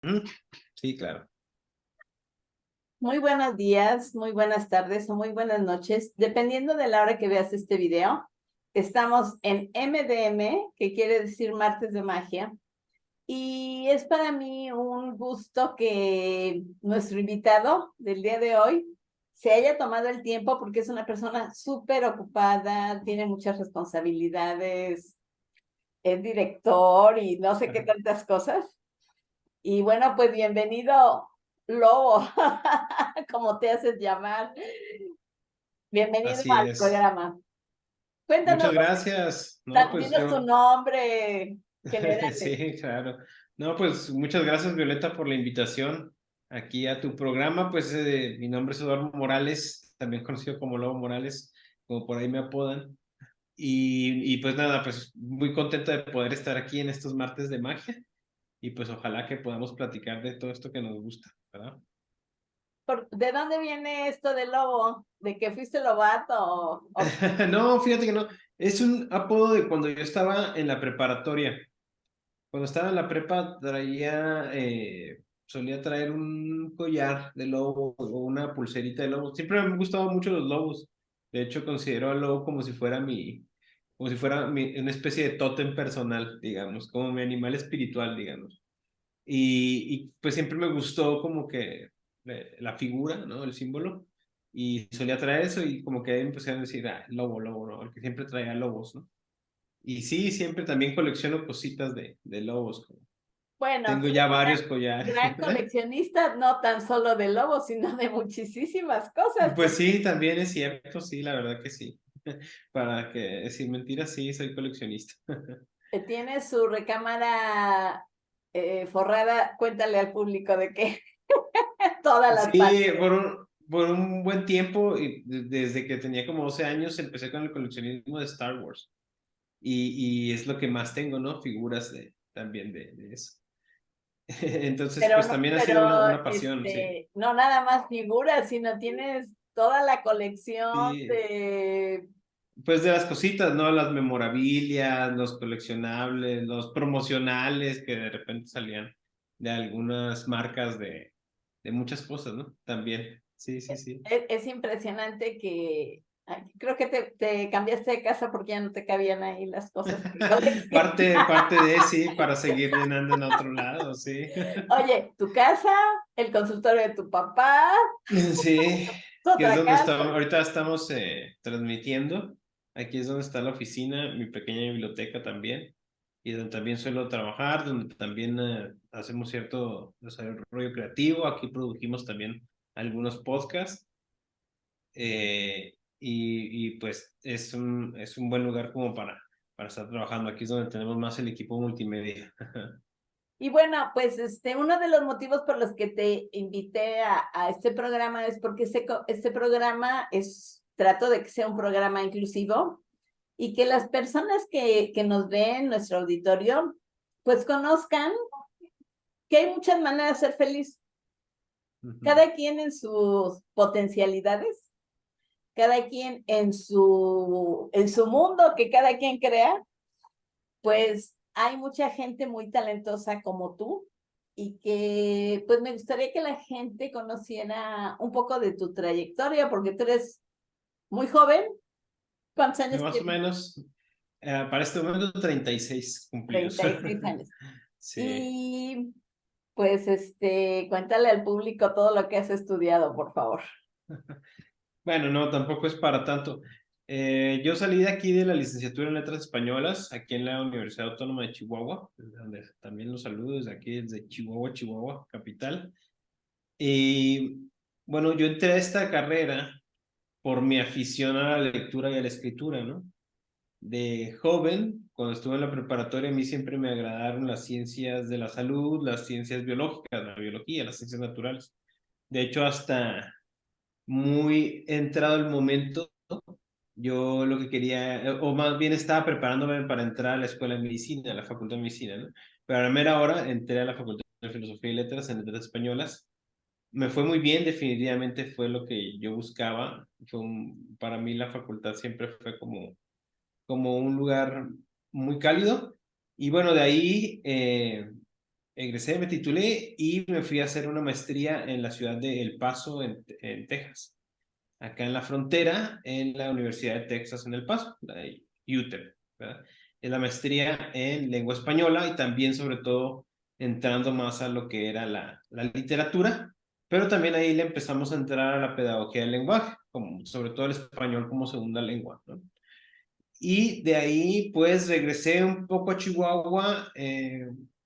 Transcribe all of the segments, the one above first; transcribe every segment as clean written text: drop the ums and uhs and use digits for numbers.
Mm, Sí, claro. Muy buenos días, muy buenas tardes o muy buenas noches, dependiendo de la hora que veas este video. Estamos en MDM, que quiere decir Martes de Magia, y es para mí un gusto que nuestro invitado del día de hoy se haya tomado el tiempo porque es una persona súper ocupada, tiene muchas responsabilidades, es director y no sé qué Ajá. tantas cosas. Y bueno, pues bienvenido, Lobo, como te haces llamar. Bienvenido Así al es. programa. Cuéntanos, Muchas gracias. No, pues dinos tu yo, nombre general. sí, claro. No, pues muchas gracias, Violeta, por la invitación aquí a tu programa. Pues mi nombre es Eduardo Morales, también conocido como Lobo Morales, como por ahí me apodan. Y pues nada, pues muy contento de poder estar aquí en estos martes de magia. Y pues ojalá que podamos platicar de todo esto que nos gusta, ¿verdad? ¿De dónde viene esto de lobo? ¿De que fuiste lobato? No, fíjate que no. Es un apodo de cuando yo estaba en la preparatoria. Cuando estaba en la prepa solía traer un collar de lobo o una pulserita de lobo. Siempre me han gustado mucho los lobos. De hecho, considero al lobo como si fuera una especie de tótem personal, digamos, como mi animal espiritual, digamos. Y pues siempre me gustó como que la figura, ¿no? El símbolo. Y solía traer eso y como que empecé a decir, lobo, lobo, ¿no? Porque siempre traía lobos, ¿no? Y sí, siempre también colecciono cositas de lobos. Bueno, Tengo tú ya eres varios collares. gran coleccionista, no tan solo de lobos, sino de muchísimas cosas, Pues porque sí, también es cierto, sí, la verdad que sí. Para que decir mentiras, sí, soy coleccionista. tiene su recámara forrada. Cuéntale al público de que todas las Sí, partes. por un buen tiempo, y desde que tenía como 12 años, empecé con el coleccionismo de Star Wars. Y es lo que más tengo, ¿no? Figuras también de eso. Entonces, Pero pues no, también ha sido pero una pasión, sí. no nada más figuras, sino tienes toda la colección Sí, de... pues de las cositas, ¿no? Las memorabilias, los coleccionables, los promocionales que de repente salían de algunas marcas de muchas cosas, ¿no? También. Sí, sí, sí. Es impresionante que creo que te cambiaste de casa porque ya no te cabían ahí las cosas que coleccionas. Parte de sí, para seguir llenando en otro lado, sí. Oye, tu casa, el consultorio de tu papá, Sí, tu que es otra donde casa. ahorita estamos transmitiendo. Aquí es donde está la oficina, mi pequeña biblioteca también, y donde también suelo trabajar, donde también hacemos cierto desarrollo creativo. Aquí produjimos también algunos podcasts, pues es un buen lugar como para estar trabajando. Aquí es donde tenemos más el equipo multimedia. Y bueno, pues uno de los motivos por los que te invité a este programa es porque este programa trato de que sea un programa inclusivo y que las personas que nos ven, nuestro auditorio, pues conozcan que hay muchas maneras de ser feliz, Ujú. cada quien en sus potencialidades, cada quien en su mundo que cada quien crea, pues hay mucha gente muy talentosa como tú y que pues me gustaría que la gente conociera un poco de tu trayectoria porque tú eres muy joven. ¿Cuántos años Más o tienes? menos, para este momento 36 cumplidos. 36 años. Sí. Y pues cuéntale al público todo lo que has estudiado, por favor. Bueno, no, tampoco es para tanto. Yo salí de aquí de la licenciatura en Letras Españolas, aquí en la Universidad Autónoma de Chihuahua, donde también los saludo desde aquí, desde Chihuahua, Chihuahua, capital. Y bueno, yo entré a esta carrera por mi afición a la lectura y a la escritura, ¿no? De joven, cuando estuve en la preparatoria, a mí siempre me agradaron las ciencias de la salud, las ciencias biológicas, la biología, las ciencias naturales. De hecho, hasta muy entrado el momento, yo lo que quería, o más bien estaba preparándome para entrar a la escuela de medicina, a la facultad de medicina, ¿no? Pero a la mera hora entré a la facultad de filosofía y letras en letras españolas. Me fue muy bien, definitivamente fue lo que yo buscaba. Para mí la facultad siempre fue como un lugar muy cálido. Y bueno, de ahí egresé, me titulé y me fui a hacer una maestría en la ciudad de El Paso, en Texas, acá en la frontera, en la Universidad de Texas en El Paso, la de UTEP, ¿verdad? Es la maestría en lengua española y también, sobre todo, entrando más a lo que era la literatura, pero también ahí le empezamos a entrar a la pedagogía del lenguaje, como, sobre todo el español como segunda lengua, ¿no? Y de ahí, pues, regresé un poco a Chihuahua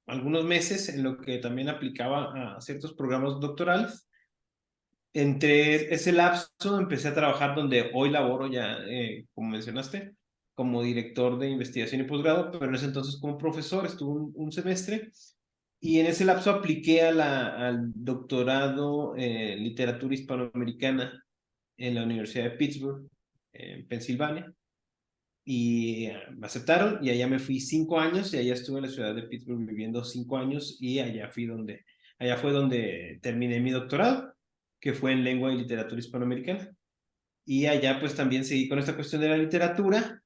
algunos meses en lo que también aplicaba a ciertos programas doctorales. Entre ese lapso empecé a trabajar donde hoy laboro ya, como mencionaste, como director de investigación y posgrado, pero en ese entonces como profesor, estuve un semestre y en ese lapso apliqué al doctorado en literatura hispanoamericana en la Universidad de Pittsburgh, en Pensilvania, y me aceptaron y allá me fui 5 años y allá estuve en la ciudad de Pittsburgh viviendo 5 años y allá fue donde terminé mi doctorado, que fue en lengua y literatura hispanoamericana. Y allá pues también seguí con esta cuestión de la literatura.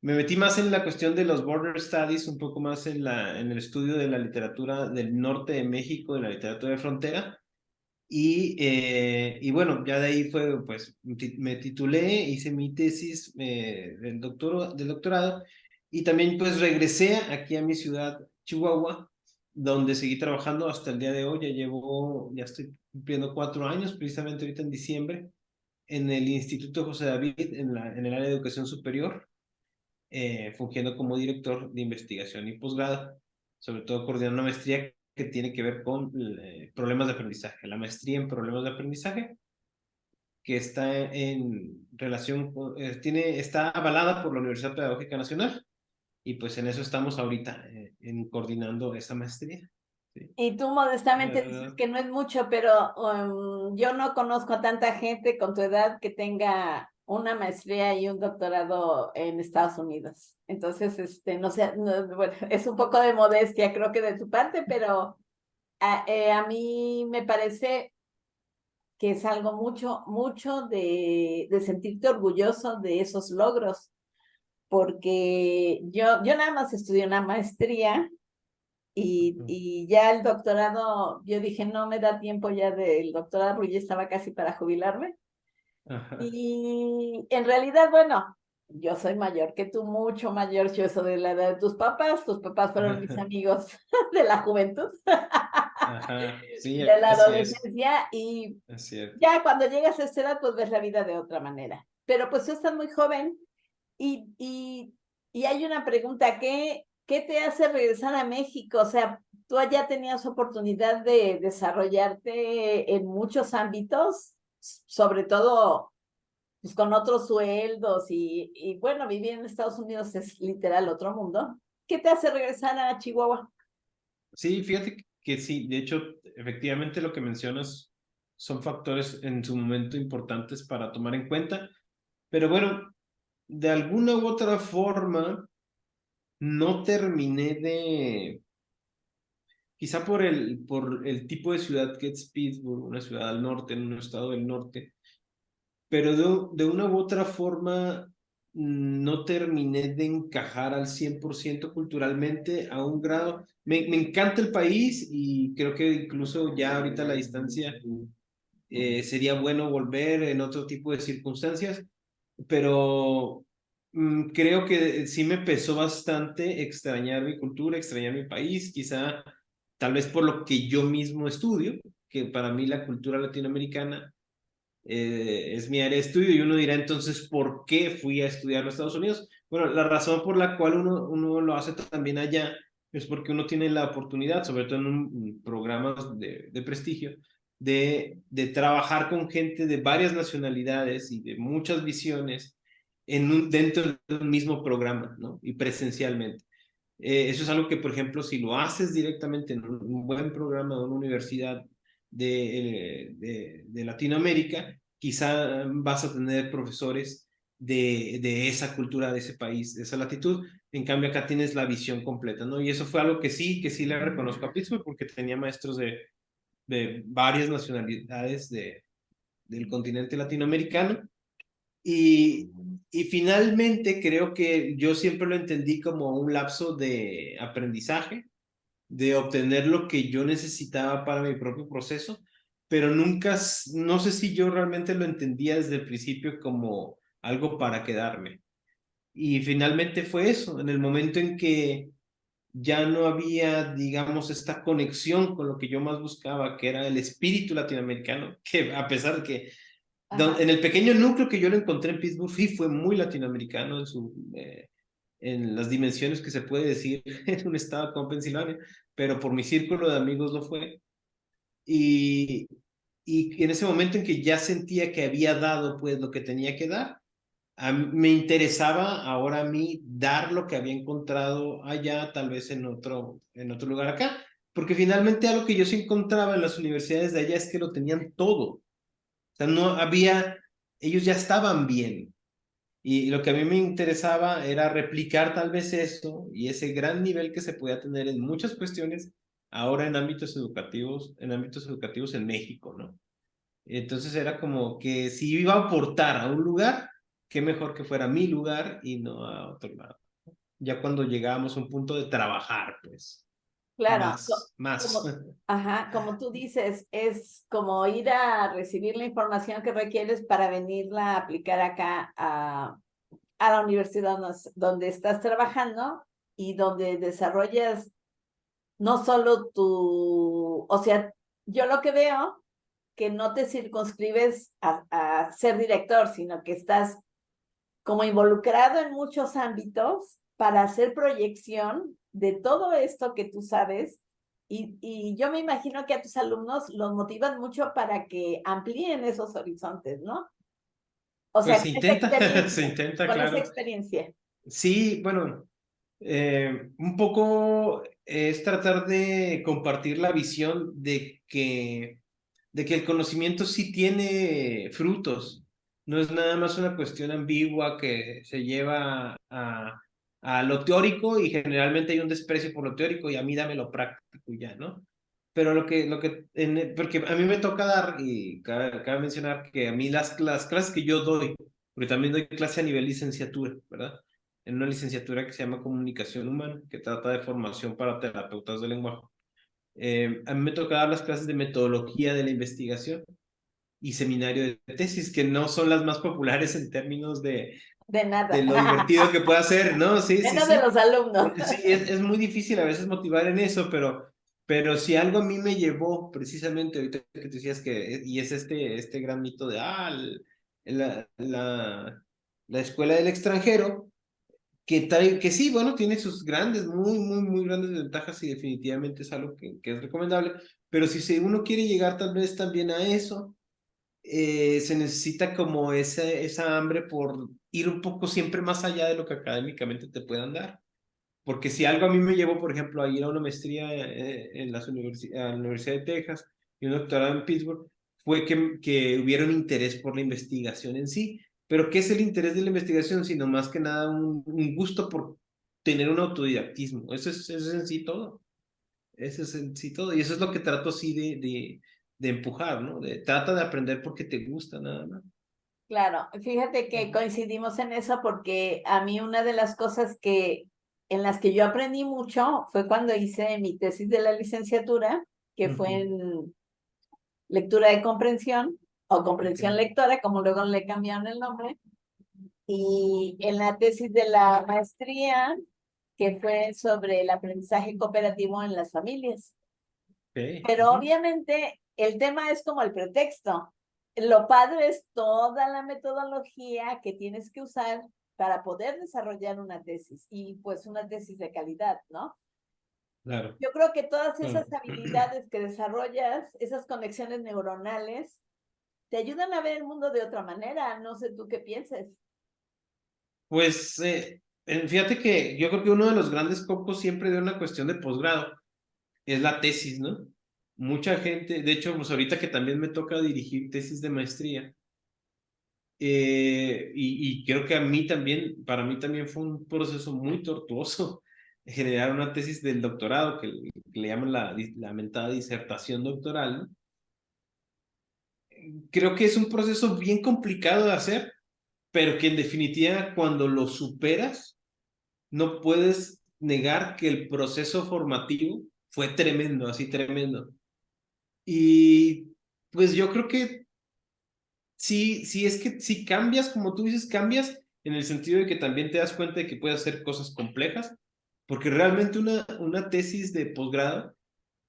Me metí más en la cuestión de los border studies, un poco más en el estudio de la literatura del norte de México, de la literatura de frontera, y bueno, ya de ahí fue, pues, me titulé, hice mi tesis del doctorado y también pues regresé aquí a mi ciudad, Chihuahua, donde seguí trabajando hasta el día de hoy. Ya estoy cumpliendo 4 años, precisamente ahorita en diciembre, en el Instituto José David, en el área de educación superior, fungiendo como director de investigación y posgrado, sobre todo coordinando una maestría que tiene que ver con problemas de aprendizaje, la maestría en problemas de aprendizaje, que está en relación está avalada por la Universidad Pedagógica Nacional, y pues en eso estamos ahorita, en coordinando esa maestría. ¿Sí? Y tú modestamente dices Uh, que no es mucho, pero yo no conozco a tanta gente con tu edad que tenga una maestría y un doctorado en Estados Unidos. Entonces, no sé, bueno, es un poco de modestia, creo que de tu parte, pero a mí me parece que es algo mucho, mucho de sentirte orgulloso de esos logros, porque yo nada más estudié una maestría y ya el doctorado, yo dije, no me da tiempo ya del doctorado porque ya estaba casi para jubilarme. ajá. Y en realidad, bueno, yo soy mayor que tú, mucho mayor, yo soy de la edad de tus papás fueron mis amigos de la juventud, Ajá, sí, de la así es, adolescencia, y así es. ya cuando llegas a esta edad, pues ves la vida de otra manera. Pero pues tú estás muy joven y, y, y hay una pregunta, ¿qué te hace regresar a México? O sea, tú allá tenías oportunidad de desarrollarte en muchos ámbitos, sobre todo pues, con otros sueldos y bueno, vivir en Estados Unidos es literal otro mundo. ¿Qué te hace regresar a Chihuahua? Sí, fíjate que sí, de hecho, efectivamente lo que mencionas son factores en su momento importantes para tomar en cuenta, pero bueno, de alguna u otra forma, no terminé quizá por el tipo de ciudad que es Pittsburgh, una ciudad al norte, en un estado del norte, pero de una u otra forma no terminé de encajar al 100% culturalmente a un grado. Me encanta el país y creo que incluso ya ahorita a la distancia sería bueno volver en otro tipo de circunstancias, pero creo que sí me pesó bastante extrañar mi cultura, extrañar mi país, quizá tal vez por lo que yo mismo estudio, que para mí la cultura latinoamericana es mi área de estudio y uno dirá entonces, ¿por qué fui a estudiar a los Estados Unidos? Bueno, la razón por la cual uno lo hace también allá es porque uno tiene la oportunidad, sobre todo en programas de prestigio, de trabajar con gente de varias nacionalidades y de muchas visiones dentro de un mismo programa, ¿no? Y presencialmente. Eso es algo que, por ejemplo, si lo haces directamente en un buen programa de una universidad de Latinoamérica, quizá vas a tener profesores de esa cultura, de ese país, de esa latitud. En cambio, acá tienes la visión completa, ¿no? Y eso fue algo que sí le reconozco a Pittsburgh porque tenía maestros de varias nacionalidades del continente latinoamericano y, y finalmente creo que yo siempre lo entendí como un lapso de aprendizaje, de obtener lo que yo necesitaba para mi propio proceso, pero nunca, no sé si yo realmente lo entendía desde el principio como algo para quedarme. Y finalmente fue eso, en el momento en que ya no había, digamos, esta conexión con lo que yo más buscaba, que era el espíritu latinoamericano, que a pesar de que Ajá. en el pequeño núcleo que yo lo encontré en Pittsburgh, sí fue muy latinoamericano en las dimensiones que se puede decir en un estado como Pensilvania, pero por mi círculo de amigos lo fue. Y, y en ese momento en que ya sentía que había dado pues lo que tenía que dar, me interesaba ahora a mí dar lo que había encontrado allá, tal vez en otro lugar acá, porque finalmente algo que yo sí encontraba en las universidades de allá es que lo tenían todo. O sea, no había, ellos ya estaban bien. Y lo que a mí me interesaba era replicar tal vez eso y ese gran nivel que se podía tener en muchas cuestiones ahora en ámbitos educativos en México, ¿no? Entonces era como que si iba a aportar a un lugar, qué mejor que fuera mi lugar y no a otro lado. Ya cuando llegábamos a un punto de trabajar, pues, Claro, más. como, ajá, como tú dices, es como ir a recibir la información que requieres para venirla a aplicar acá a la universidad donde estás trabajando y donde desarrollas no solo tu, o sea, yo lo que veo que no te circunscribes a ser director, sino que estás como involucrado en muchos ámbitos para hacer proyección de todo esto que tú sabes. Y yo me imagino que a tus alumnos los motivan mucho para que amplíen esos horizontes, ¿no? O Pues sea, se con esa intenta, se experiencia, intenta, con esa claro. experiencia. Sí, bueno, un poco es tratar de compartir la visión de que el conocimiento sí tiene frutos. No es nada más una cuestión ambigua que se lleva a lo teórico y generalmente hay un desprecio por lo teórico y a mí dame lo práctico y ya, ¿no? Pero porque a mí me toca dar, y cabe mencionar que a mí las clases que yo doy, porque también doy clase a nivel licenciatura, ¿verdad? En una licenciatura que se llama Comunicación Humana, que trata de formación para terapeutas del lenguaje. A mí me toca dar las clases de metodología de la investigación y seminario de tesis, que no son las más populares en términos De de nada. lo divertido que puede ser, ¿no? Sí, sí, Menos de sí. los alumnos. Sí, es muy difícil a veces motivar en eso, pero si algo a mí me llevó precisamente, ahorita que te decías que, y es este gran mito de, la, la, la escuela del extranjero, que sí, bueno, tiene sus grandes, muy grandes ventajas y definitivamente es algo que es recomendable, pero si uno quiere llegar tal vez también a eso, se necesita como esa hambre por ir un poco siempre más allá de lo que académicamente te puedan dar. Porque si algo a mí me llevó, por ejemplo, a ir a una maestría en a la Universidad de Texas y un doctorado en Pittsburgh, fue que hubiera un interés por la investigación en sí. Pero ¿qué es el interés de la investigación? Sino más que nada un gusto por tener un autodidactismo. Eso es en sí todo. Eso es en sí todo. Y eso es lo que trato así de empujar, ¿no? Trata de aprender porque te gusta nada más. Claro, fíjate que coincidimos en eso porque a mí una de las cosas en las que yo aprendí mucho fue cuando hice mi tesis de la licenciatura, que fue Ujú. en lectura de comprensión o Ok. comprensión lectora, como luego le cambiaron el nombre, y en la tesis de la maestría, que fue sobre el aprendizaje cooperativo en las familias. Ok. Pero Ujú. obviamente el tema es como el pretexto. Lo padre es toda la metodología que tienes que usar para poder desarrollar una tesis y pues una tesis de calidad, ¿no? Claro. Yo creo que todas Bueno. esas habilidades que desarrollas, esas conexiones neuronales, te ayudan a ver el mundo de otra manera. No sé tú qué pienses. Pues fíjate que yo creo que uno de los grandes focos siempre de una cuestión de posgrado es la tesis, ¿no? Mucha gente, de hecho, pues ahorita que también me toca dirigir tesis de maestría, y creo que para mí también fue un proceso muy tortuoso generar una tesis del doctorado, que le llaman la mentada disertación doctoral, ¿no? Creo que es un proceso bien complicado de hacer, pero que en definitiva cuando lo superas, no puedes negar que el proceso formativo fue tremendo, así tremendo. Y pues yo creo que sí, es que si cambias, como tú dices, cambias en el sentido de que también te das cuenta de que puedes hacer cosas complejas, porque realmente una tesis de posgrado,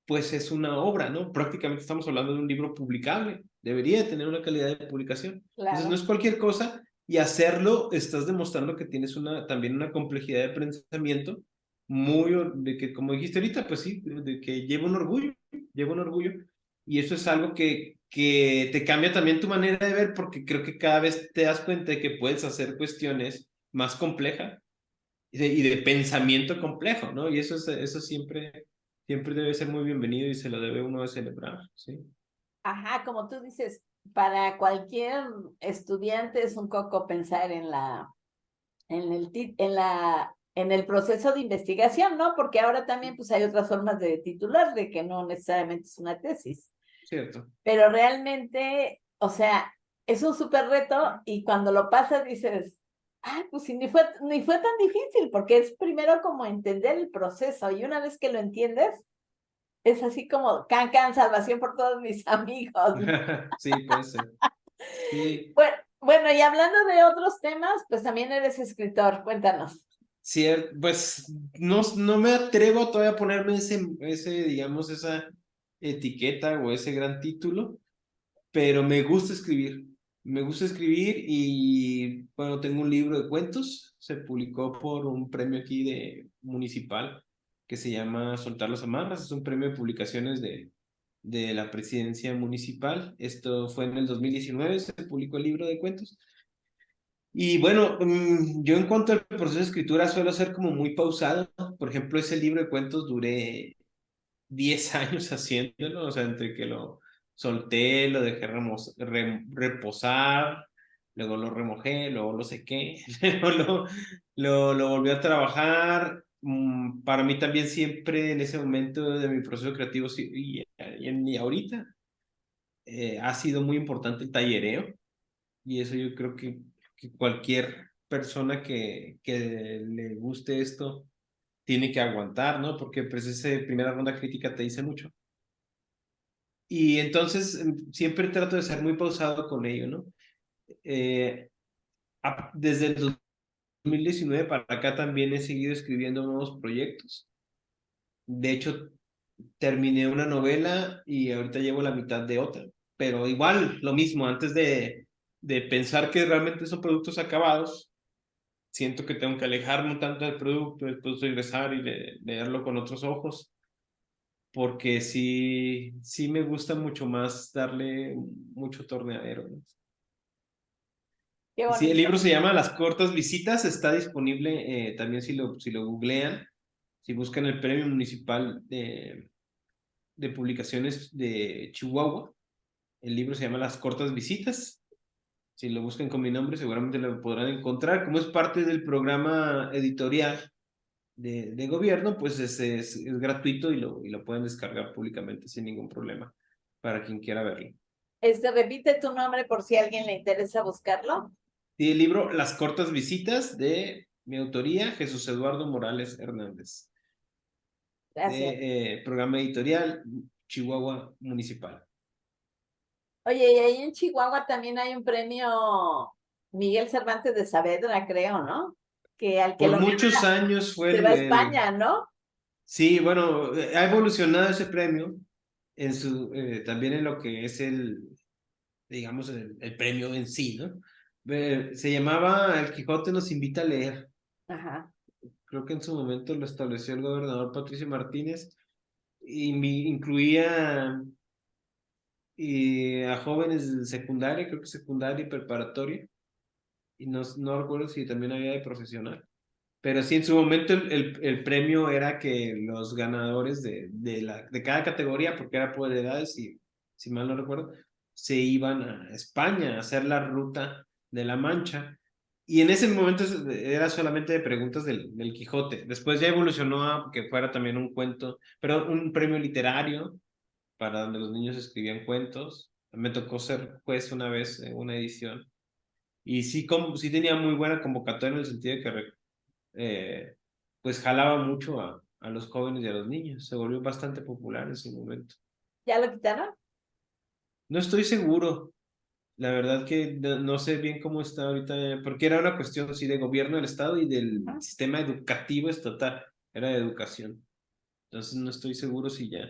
pues es una obra, ¿no? Prácticamente estamos hablando de un libro publicable, debería tener una calidad de publicación. Entonces no Claro. es cualquier cosa y hacerlo estás demostrando que tienes también una complejidad de pensamiento muy, de que como dijiste ahorita, pues sí, de que lleva un orgullo y eso es algo que te cambia también tu manera de ver porque creo que cada vez te das cuenta de que puedes hacer cuestiones más complejas y de pensamiento complejo, ¿no? Y eso siempre debe ser muy bienvenido y se lo debe uno de celebrar, ¿sí? Ajá, como tú dices, para cualquier estudiante es un coco pensar en el proceso de investigación, ¿no? Porque ahora también pues hay otras formas de titular, de que no necesariamente es una tesis, Cierto. pero realmente, o sea, es un súper reto y cuando lo pasas dices, ah, pues sí, ni fue tan difícil, porque es primero como entender el proceso y una vez que lo entiendes, es así como can, salvación por todos mis amigos. Sí, puede ser. Sí, Bueno, y hablando de otros temas, pues también eres escritor, cuéntanos. pues no me atrevo todavía a ponerme digamos, esa etiqueta o ese gran título, pero me gusta escribir. Me gusta escribir y, bueno, tengo un libro de cuentos, se publicó por un premio aquí municipal que se llama Soltar las Amarras, es un premio de publicaciones de la presidencia municipal. Esto fue en el 2019, se publicó el libro de cuentos. Y bueno, yo en cuanto al proceso de escritura suelo ser como muy pausado. Por ejemplo, ese libro de cuentos duré 10 años haciéndolo, o sea, entre que lo solté, lo dejé reposar, luego lo remojé, luego lo sequé, luego lo volví a trabajar. Para mí también siempre en ese momento de mi proceso creativo y ahorita ha sido muy importante el tallereo y eso yo creo que cualquier persona que le guste esto tiene que aguantar, ¿no? Porque pues esa primera ronda crítica te dice mucho. Y entonces siempre trato de ser muy pausado con ello, ¿no? Desde el 2019 para acá también he seguido escribiendo nuevos proyectos. De hecho, terminé una novela y ahorita llevo la mitad de otra. Pero igual, lo mismo, antes de pensar que realmente son productos acabados, siento que tengo que alejarme un tanto del producto, después regresar y leerlo con otros ojos porque sí me gusta mucho más darle mucho torneadero, ¿no? Qué Y sí, el libro bonito. se llama Las cortas visitas, está disponible también si lo googlean, si buscan el Premio Municipal de Publicaciones de Chihuahua, el libro se llama Las cortas visitas, si lo buscan con mi nombre seguramente lo podrán encontrar, como es parte del programa editorial de gobierno, pues es gratuito y lo pueden descargar públicamente sin ningún problema para quien quiera verlo. Repite tu nombre por si a alguien le interesa buscarlo. Y el libro Las cortas visitas de mi autoría, Jesús Eduardo Morales Hernández, Gracias. de programa editorial Chihuahua Municipal. Oye, y ahí en Chihuahua también hay un premio Miguel Cervantes de Saavedra, creo, ¿no? Que al que Por lo muchos gana años fue se va a España, ¿no? sí, bueno, ha evolucionado ese premio también en lo que es digamos, el premio en sí, ¿no? Se llamaba El Quijote nos invita a leer. Ajá. Creo que en su momento lo estableció el gobernador Patricio Martínez y incluía a jóvenes de secundaria, creo que secundaria y preparatoria, y no recuerdo si también había de profesional. Pero sí, en su momento el premio era que los ganadores de cada categoría, porque era por edades, si mal no recuerdo, se iban a España a hacer la ruta de la Mancha. Y en ese momento era solamente de preguntas del Quijote. Después ya evolucionó a que fuera también un cuento, pero un premio literario para donde los niños escribían cuentos. Me tocó ser juez una vez en una edición. Y sí tenía muy buena convocatoria en el sentido de que eh, pues jalaba mucho a los jóvenes y a los niños. Se volvió bastante popular en su momento. ¿Ya lo quitaron? No estoy seguro, la verdad que no sé bien cómo está ahorita, porque era una cuestión así de gobierno del estado y del Ajá. sistema educativo estatal, era de educación. Entonces no estoy seguro si ya.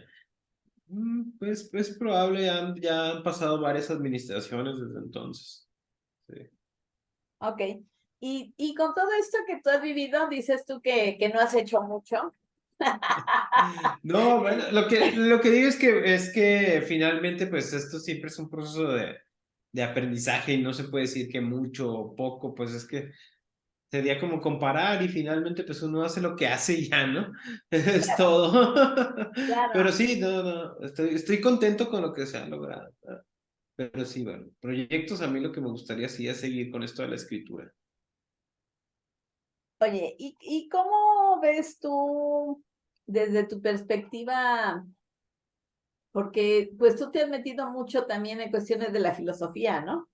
Pues es probable, ya han pasado varias administraciones desde entonces. Sí. Ok. Y con todo esto que tú has vivido, dices tú que no has hecho mucho. No, bueno, lo que digo es que finalmente, pues esto siempre es un proceso de aprendizaje y no se puede decir que mucho o poco, pues es que sería como comparar y finalmente pues uno hace lo que hace y ya, ¿no? Es todo. Pero Claro. sí, no, estoy contento con lo que se ha logrado, ¿verdad? Pero sí, bueno, proyectos a mí lo que me gustaría sí es seguir con esto de la escritura. Oye, ¿y cómo ves tú desde tu perspectiva? Porque pues tú te has metido mucho también en cuestiones de la filosofía, ¿no?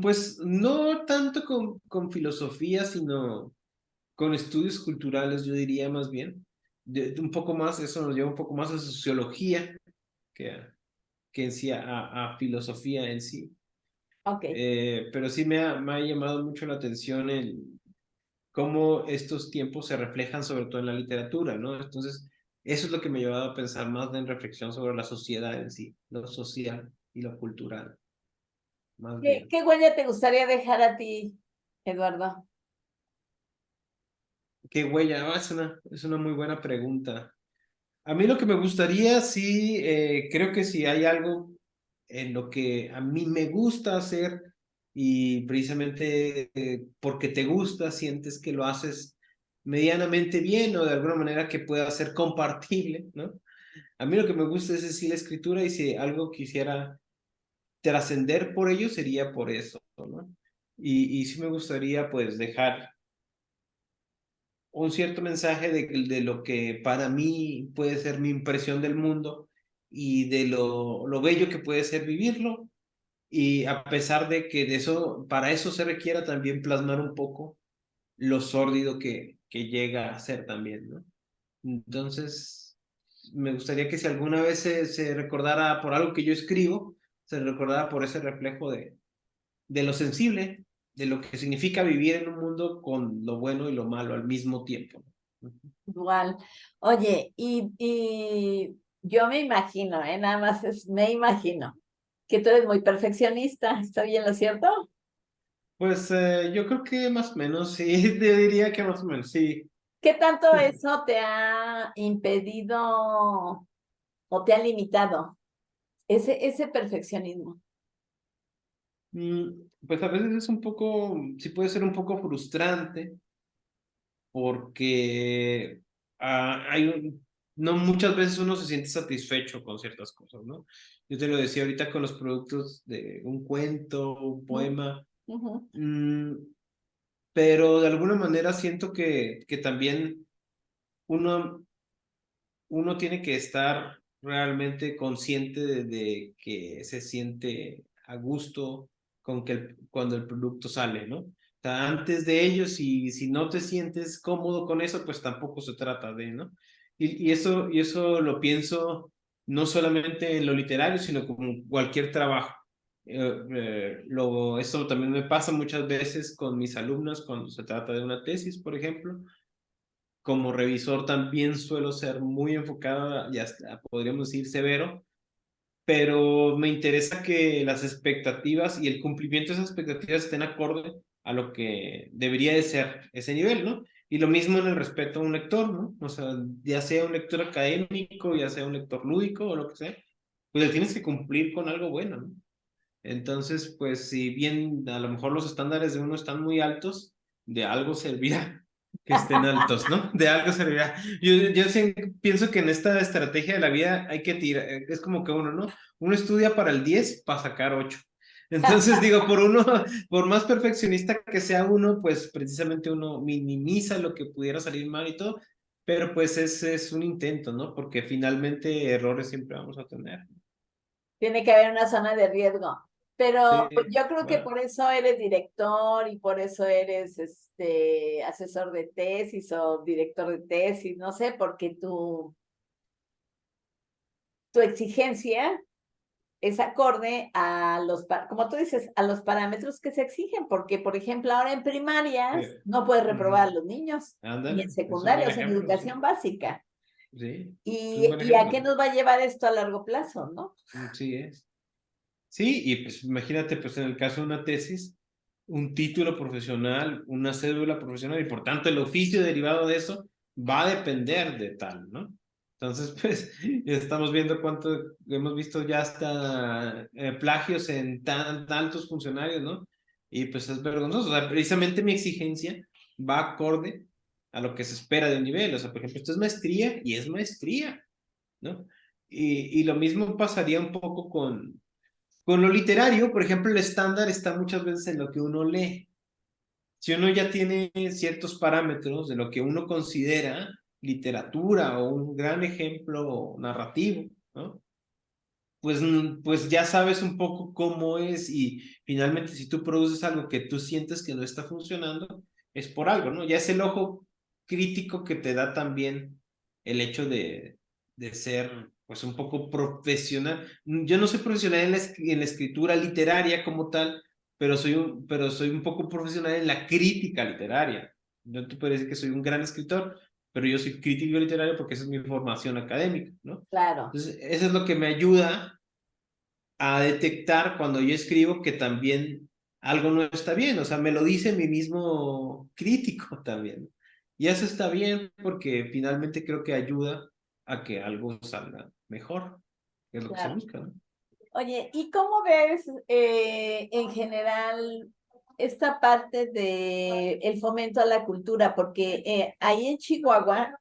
Pues no tanto con filosofía, sino con estudios culturales, yo diría más bien. Un poco más, eso nos lleva un poco más a sociología que en sí a filosofía en sí. Ok. Pero sí me ha llamado mucho la atención el cómo estos tiempos se reflejan sobre todo en la literatura, ¿no? Entonces, eso es lo que me ha llevado a pensar más en reflexión sobre la sociedad en sí, lo social y lo cultural, más bien. ¿Qué huella te gustaría dejar a ti, Eduardo? ¿Qué huella? Es una muy buena pregunta. A mí lo que me gustaría, sí, creo que si hay algo en lo que a mí me gusta hacer y precisamente porque te gusta, sientes que lo haces medianamente bien o de alguna manera que pueda ser compartible, ¿no? A mí lo que me gusta es decir la escritura y si algo quisiera trascender por ello sería por eso, ¿no? Y sí me gustaría pues dejar un cierto mensaje de lo que para mí puede ser mi impresión del mundo y de lo bello que puede ser vivirlo. Y a pesar de que de eso, para eso se requiera también plasmar un poco lo sórdido que llega a ser también, ¿no? Entonces, me gustaría que si alguna vez se recordara por algo que yo escribo, se recordara por ese reflejo de lo sensible, de lo que significa vivir en un mundo con lo bueno y lo malo al mismo tiempo. Igual. Oye, y yo me imagino, nada más me imagino que tú eres muy perfeccionista. ¿Está bien lo cierto? Pues yo creo que más o menos, sí, te diría que más o menos, sí. ¿Qué tanto eso te ha impedido o te ha limitado ese perfeccionismo? Pues a veces es un poco, sí puede ser un poco frustrante porque no muchas veces uno se siente satisfecho con ciertas cosas, ¿no? Yo te lo decía ahorita con los productos de un cuento, un Ujú, poema, ujú. mm, pero de alguna manera siento que también uno uno tiene que estar realmente consciente de que se siente a gusto con cuando el producto sale, ¿no? O sea, antes de ello, si no te sientes cómodo con eso, pues tampoco se trata de, ¿no? Y eso lo pienso no solamente en lo literario, sino como cualquier trabajo. Eso también me pasa muchas veces con mis alumnos cuando se trata de una tesis, por ejemplo como revisor también suelo ser muy enfocado y hasta podríamos decir severo, pero me interesa que las expectativas y el cumplimiento de esas expectativas estén acorde a lo que debería de ser ese nivel, ¿no? Y lo mismo en el respeto a un lector, ¿no? O sea, ya sea un lector académico, ya sea un lector lúdico o lo que sea, pues le tienes que cumplir con algo bueno, ¿no? Entonces, pues si bien a lo mejor los estándares de uno están muy altos, de algo servirá que estén altos, ¿no? De algo servirá. Yo sí pienso que en esta estrategia de la vida hay que tirar, es como que uno, ¿no? Uno estudia para el 10 para sacar 8. Entonces digo, por más perfeccionista que sea uno, pues precisamente uno minimiza lo que pudiera salir mal y todo, pero pues es un intento, ¿no? Porque finalmente errores siempre vamos a tener. Tiene que haber una zona de riesgo. Pero Sí, yo creo que va. por eso eres director y por eso eres asesor de tesis o director de tesis, no sé, porque tu exigencia es acorde a como tú dices, a los parámetros que se exigen, porque, por ejemplo, ahora en primarias Sí. no puedes reprobar a Ujú. los niños, ni en Ándale, es un buen secundarios, en ejemplo, sí. educación básica. Sí, es un buen ¿Y a qué ejemplo. nos va a llevar esto a largo plazo, no? Sí es. Sí, y pues imagínate, pues en el caso de una tesis, un título profesional, una cédula profesional, y por tanto el oficio derivado de eso va a depender de tal, ¿no? Entonces, pues, estamos viendo cuánto, hemos visto ya hasta plagios en tan altos funcionarios, ¿no? Y pues es vergonzoso. O sea, precisamente mi exigencia va acorde a lo que se espera de un nivel. O sea, por ejemplo, esto es maestría y es maestría, ¿no? Y lo mismo pasaría un poco con lo literario, por ejemplo, el estándar está muchas veces en lo que uno lee. Si uno ya tiene ciertos parámetros de lo que uno considera literatura o un gran ejemplo narrativo, ¿no? Pues ya sabes un poco cómo es y finalmente si tú produces algo que tú sientes que no está funcionando, es por algo, ¿no? Ya es el ojo crítico que te da también el hecho de ser pues un poco profesional. Yo no soy profesional en la escritura literaria como tal, pero soy un poco profesional en la crítica literaria. No te puedo decir que soy un gran escritor, pero yo soy crítico literario porque esa es mi formación académica, ¿no? Claro, Entonces, eso es lo que me ayuda a detectar cuando yo escribo que también algo no está bien, o sea, me lo dice mi mismo crítico también. Y eso está bien porque finalmente creo que ayuda a que algo salga mejor, que es lo que se claro. busca, ¿no? Oye, ¿y cómo ves en general esta parte de el fomento a la cultura? Porque ahí en Chihuahua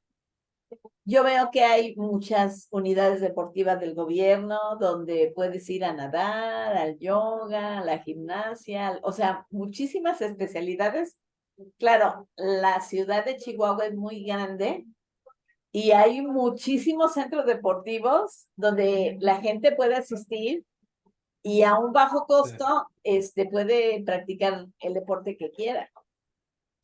yo veo que hay muchas unidades deportivas del gobierno donde puedes ir a nadar, al yoga, a la gimnasia, o sea, muchísimas especialidades. Claro, la ciudad de Chihuahua es muy grande y hay muchísimos centros deportivos donde la gente puede asistir y a un bajo Sí. costo puede practicar el deporte que quiera.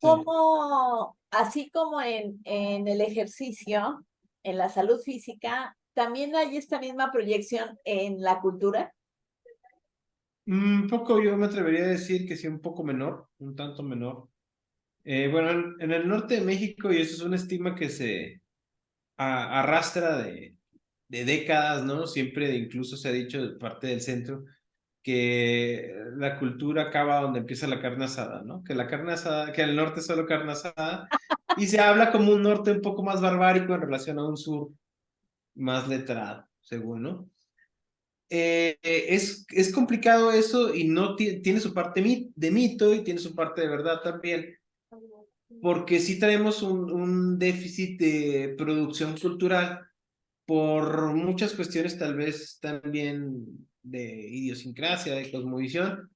Sí. Como, así como en el ejercicio, en la salud física, también hay esta misma proyección en la cultura. Un poco yo me atrevería a decir que sí, un poco menor, un tanto menor. Bueno, en el norte de México, y eso es un estigma que se arrastra de décadas, ¿no? Siempre, incluso se ha dicho de parte del centro, que la cultura acaba donde empieza la carne asada, ¿no? Que la carne asada, que el norte es solo carne asada, y se habla como un norte un poco más barbárico en relación a un sur más letrado, según, ¿no? Es complicado eso y no tiene su parte de mito y tiene su parte de verdad también, porque sí tenemos un déficit de producción cultural por muchas cuestiones tal vez también de idiosincrasia, de cosmovisión,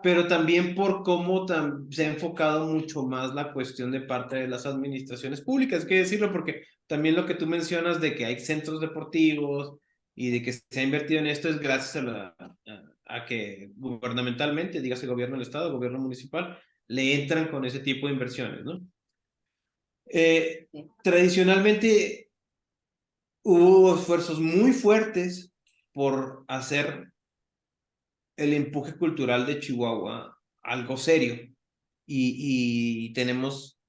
pero también por cómo se ha enfocado mucho más la cuestión de parte de las administraciones públicas, que decirlo, porque también lo que tú mencionas de que hay centros deportivos y de que se ha invertido en esto es gracias a que gubernamentalmente, dígase gobierno del estado, gobierno municipal, le entran con ese tipo de inversiones, ¿no? Tradicionalmente hubo esfuerzos muy fuertes por hacer el empuje cultural de Chihuahua algo serio. Y tenemos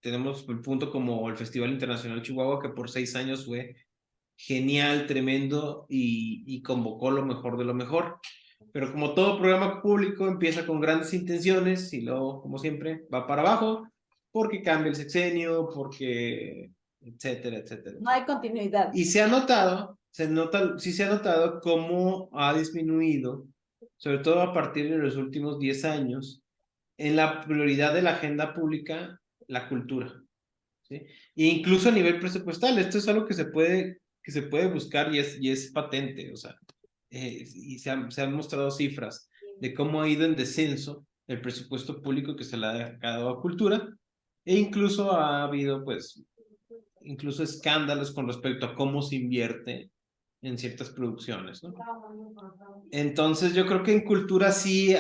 el punto como el Festival Internacional Chihuahua, que por 6 años fue genial, tremendo y convocó lo mejor de lo mejor. Pero como todo programa público empieza con grandes intenciones y luego, como siempre, va para abajo porque cambia el sexenio, porque etcétera, etcétera, No hay etcétera. continuidad. Y se ha notado, sí se ha notado cómo ha disminuido, sobre todo a partir de los últimos 10 años, en la prioridad de la agenda pública, la cultura, ¿sí? E incluso a nivel presupuestal, esto es algo que se puede buscar y es patente, o sea, y se han mostrado cifras de cómo ha ido en descenso el presupuesto público que se le ha dado a cultura, e incluso ha habido, pues, incluso escándalos con respecto a cómo se invierte. en ciertas producciones, ¿no? Entonces yo creo que en cultura sí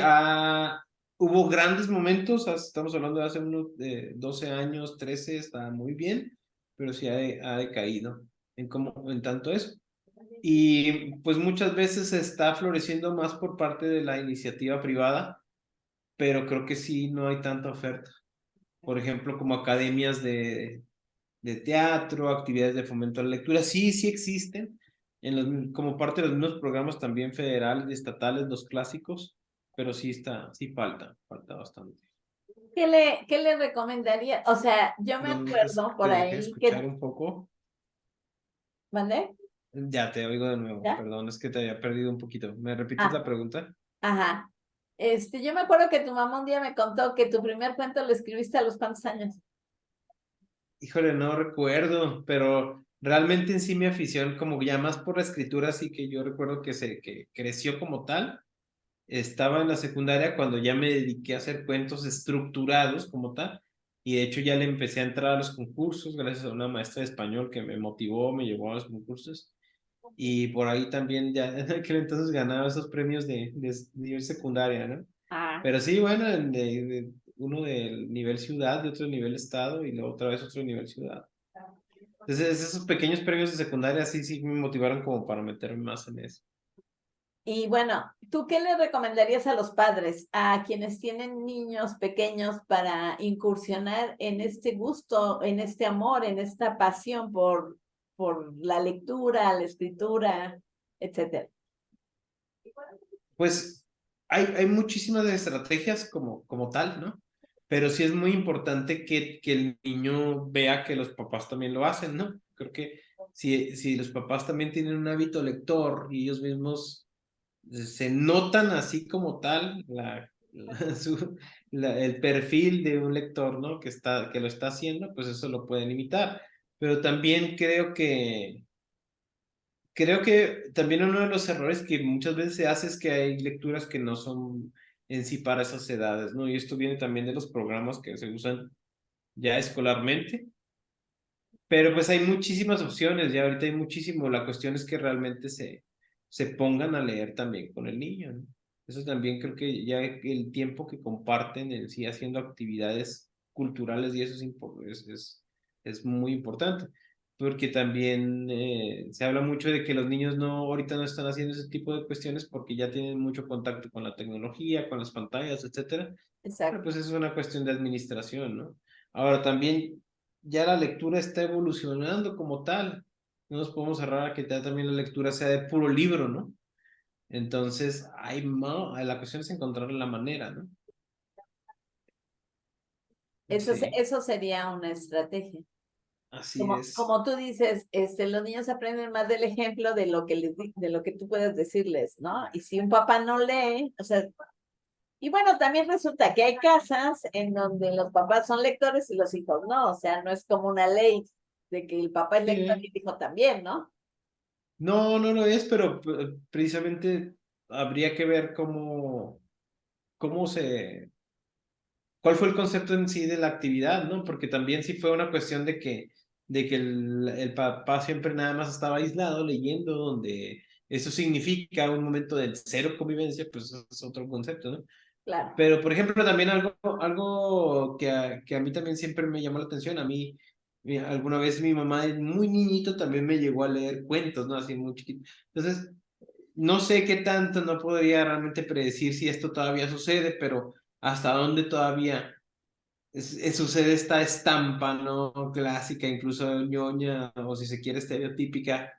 hubo grandes momentos, estamos hablando de hace unos 12 años, 13, está muy bien, pero sí ha decaído en tanto eso. Y pues muchas veces se está floreciendo más por parte de la iniciativa privada, pero creo que sí no hay tanta oferta. Por ejemplo, como academias de teatro, actividades de fomento a la lectura, sí, sí existen, como parte de los mismos programas también federales y estatales, los clásicos, pero sí falta bastante. qué le recomendaría? O sea, yo me acuerdo Te por dejé ahí que, escuchar un poco. ¿mandé? Ya te oigo de nuevo, ¿Ya? perdón, es que te había perdido un poquito. ¿Me repites Ah, la pregunta? ajá. Yo me acuerdo que tu mamá un día me contó que tu primer cuento lo escribiste a los cuántos años. Híjole, no recuerdo, pero realmente en sí mi afición, como ya más por la escritura, sí que yo recuerdo que creció como tal. Estaba en la secundaria cuando ya me dediqué a hacer cuentos estructurados como tal, y de hecho ya le empecé a entrar a los concursos gracias a una maestra de español que me motivó, me llevó a los concursos, y por ahí también ya en aquel entonces ganaba esos premios de nivel secundaria, ¿no? Ah. Pero sí, bueno, uno del nivel ciudad, de otro nivel estado, y luego otra vez otro nivel ciudad. Entonces esos pequeños premios de secundaria sí, sí me motivaron como para meterme más en eso. Y bueno, ¿tú qué le recomendarías a los padres, a quienes tienen niños pequeños para incursionar en este gusto, en este amor, en esta pasión por la lectura, la escritura, etcétera? Pues hay muchísimas estrategias como tal, ¿no? Pero sí es muy importante que el niño vea que los papás también lo hacen, ¿no? Creo que si los papás también tienen un hábito lector y ellos mismos se notan así como tal el perfil de un lector, ¿no? Que lo está haciendo, pues eso lo pueden imitar. Pero también creo que también uno de los errores que muchas veces se hace es que hay lecturas que no son en sí para esas edades, ¿no? Y esto viene también de los programas que se usan ya escolarmente, pero pues hay muchísimas opciones, ya ahorita hay muchísimo, la cuestión es que realmente se pongan a leer también con el niño, ¿no? Eso también creo que ya el tiempo que comparten en sí haciendo actividades culturales y eso es muy importante, porque también se habla mucho de que los niños ahorita no están haciendo ese tipo de cuestiones porque ya tienen mucho contacto con la tecnología, con las pantallas, etcétera, pero Exacto. pues eso es una cuestión de administración, ¿no? Ahora también ya la lectura está evolucionando como tal. No nos podemos cerrar a que ya también la lectura sea de puro libro, ¿no? Entonces, la cuestión es encontrar la manera, ¿no? Sí, Eso sería una estrategia. así es. Como tú dices, los niños aprenden más del ejemplo de lo que de lo que tú puedes decirles, ¿no? Y si un papá no lee, o sea, y bueno, también resulta que hay casas en donde los papás son lectores y los hijos no, o sea, no es como una ley de que el papá es lector y Sí. el hijo también, ¿no? No, no lo es, pero precisamente habría que ver cómo cuál fue el concepto en sí de la actividad, ¿no? Porque también sí fue una cuestión de que el papá siempre nada más estaba aislado leyendo, donde eso significa un momento de cero convivencia, pues eso es otro concepto, ¿no? Claro. Pero, por ejemplo, también algo que a mí también siempre me llamó la atención, alguna vez mi mamá de muy niñito también me llegó a leer cuentos, ¿no? Así muy chiquito. Entonces, no sé qué tanto, no podría realmente predecir si esto todavía sucede, pero hasta dónde todavía sucede esta estampa, ¿no? Clásica, incluso ñoña, o si se quiere, estereotípica,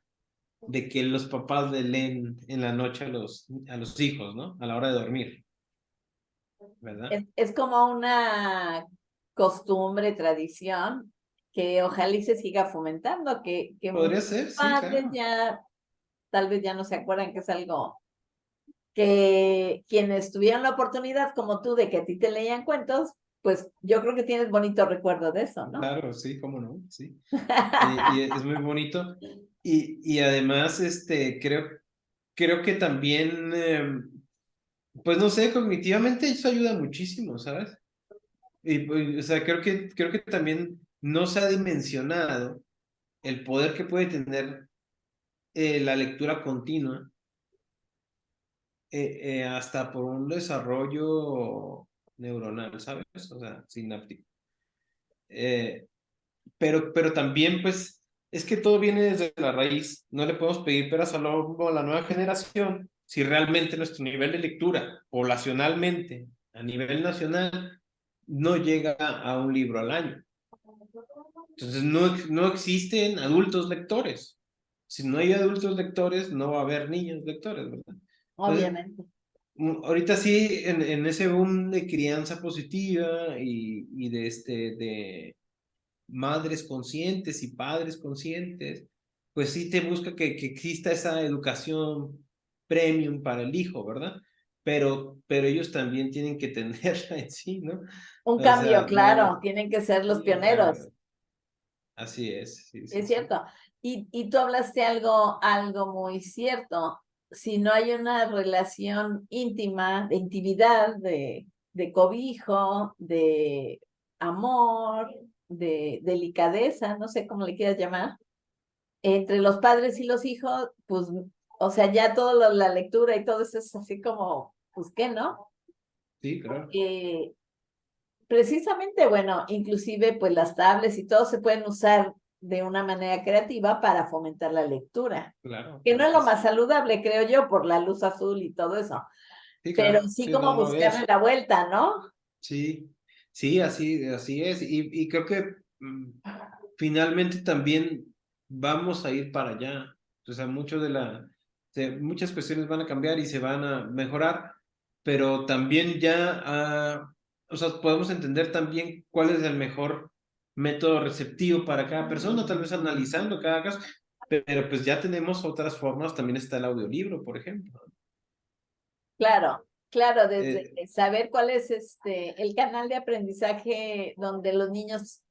de que los papás le leen en la noche a los hijos, ¿no? A la hora de dormir, ¿verdad? Es como una costumbre, tradición, que ojalá y se siga fomentando, que Podría muchos ser, sí, padres claro. ya tal vez ya no se acuerdan que es algo que quienes tuvieron la oportunidad, como tú, de que a ti te leían cuentos, pues yo creo que tienes bonito recuerdo de eso, ¿no? Claro, sí, cómo no, sí. Y es muy bonito. Y además, creo que también, pues no sé, cognitivamente eso ayuda muchísimo, ¿sabes? Y, pues, o sea, creo que también no se ha dimensionado el poder que puede tener la lectura continua, hasta por un desarrollo neuronal, ¿sabes? O sea, sináptico. Eh, pero también, pues, es que todo viene desde la raíz. No le podemos pedir peras al olmo a la nueva generación si realmente nuestro nivel de lectura, poblacionalmente, a nivel nacional, no llega a un libro al año. Entonces, no existen adultos lectores. Si no hay adultos lectores, no va a haber niños lectores, ¿verdad? Entonces, Obviamente. ahorita sí, en ese boom de crianza positiva y de madres conscientes y padres conscientes, pues sí te busca que exista esa educación premium para el hijo, ¿verdad? Pero ellos también tienen que tenerla en sí, ¿no? Un O cambio, sea, claro, no, tienen que ser los sí, un cambio. pioneros, Así es, sí, sí, es sí. cierto. Y tú hablaste algo muy cierto. Si no hay una relación íntima, de intimidad, de cobijo, de amor, de delicadeza, no sé cómo le quieras llamar, entre los padres y los hijos, pues, o sea, ya toda la lectura y todo eso es así como, pues, ¿qué no? Sí, claro, Eh, Precisamente, bueno, inclusive pues las tablets y todo se pueden usar de una manera creativa para fomentar la lectura, claro, que no claro es que lo más sí. saludable, creo yo, por la luz azul y todo eso, Sí, pero claro, sí sí, no como lo buscarle es. la vuelta, ¿no? Sí, sí, así es. Y creo que finalmente también vamos a ir para allá. O sea, muchas cuestiones van a cambiar y se van a mejorar, pero también ya, o sea, podemos entender también cuál es el mejor método receptivo para cada persona, tal vez analizando cada caso, pero pues ya tenemos otras formas, también está el audiolibro, por ejemplo. Claro, claro, desde Eh, saber cuál es el canal de aprendizaje donde los niños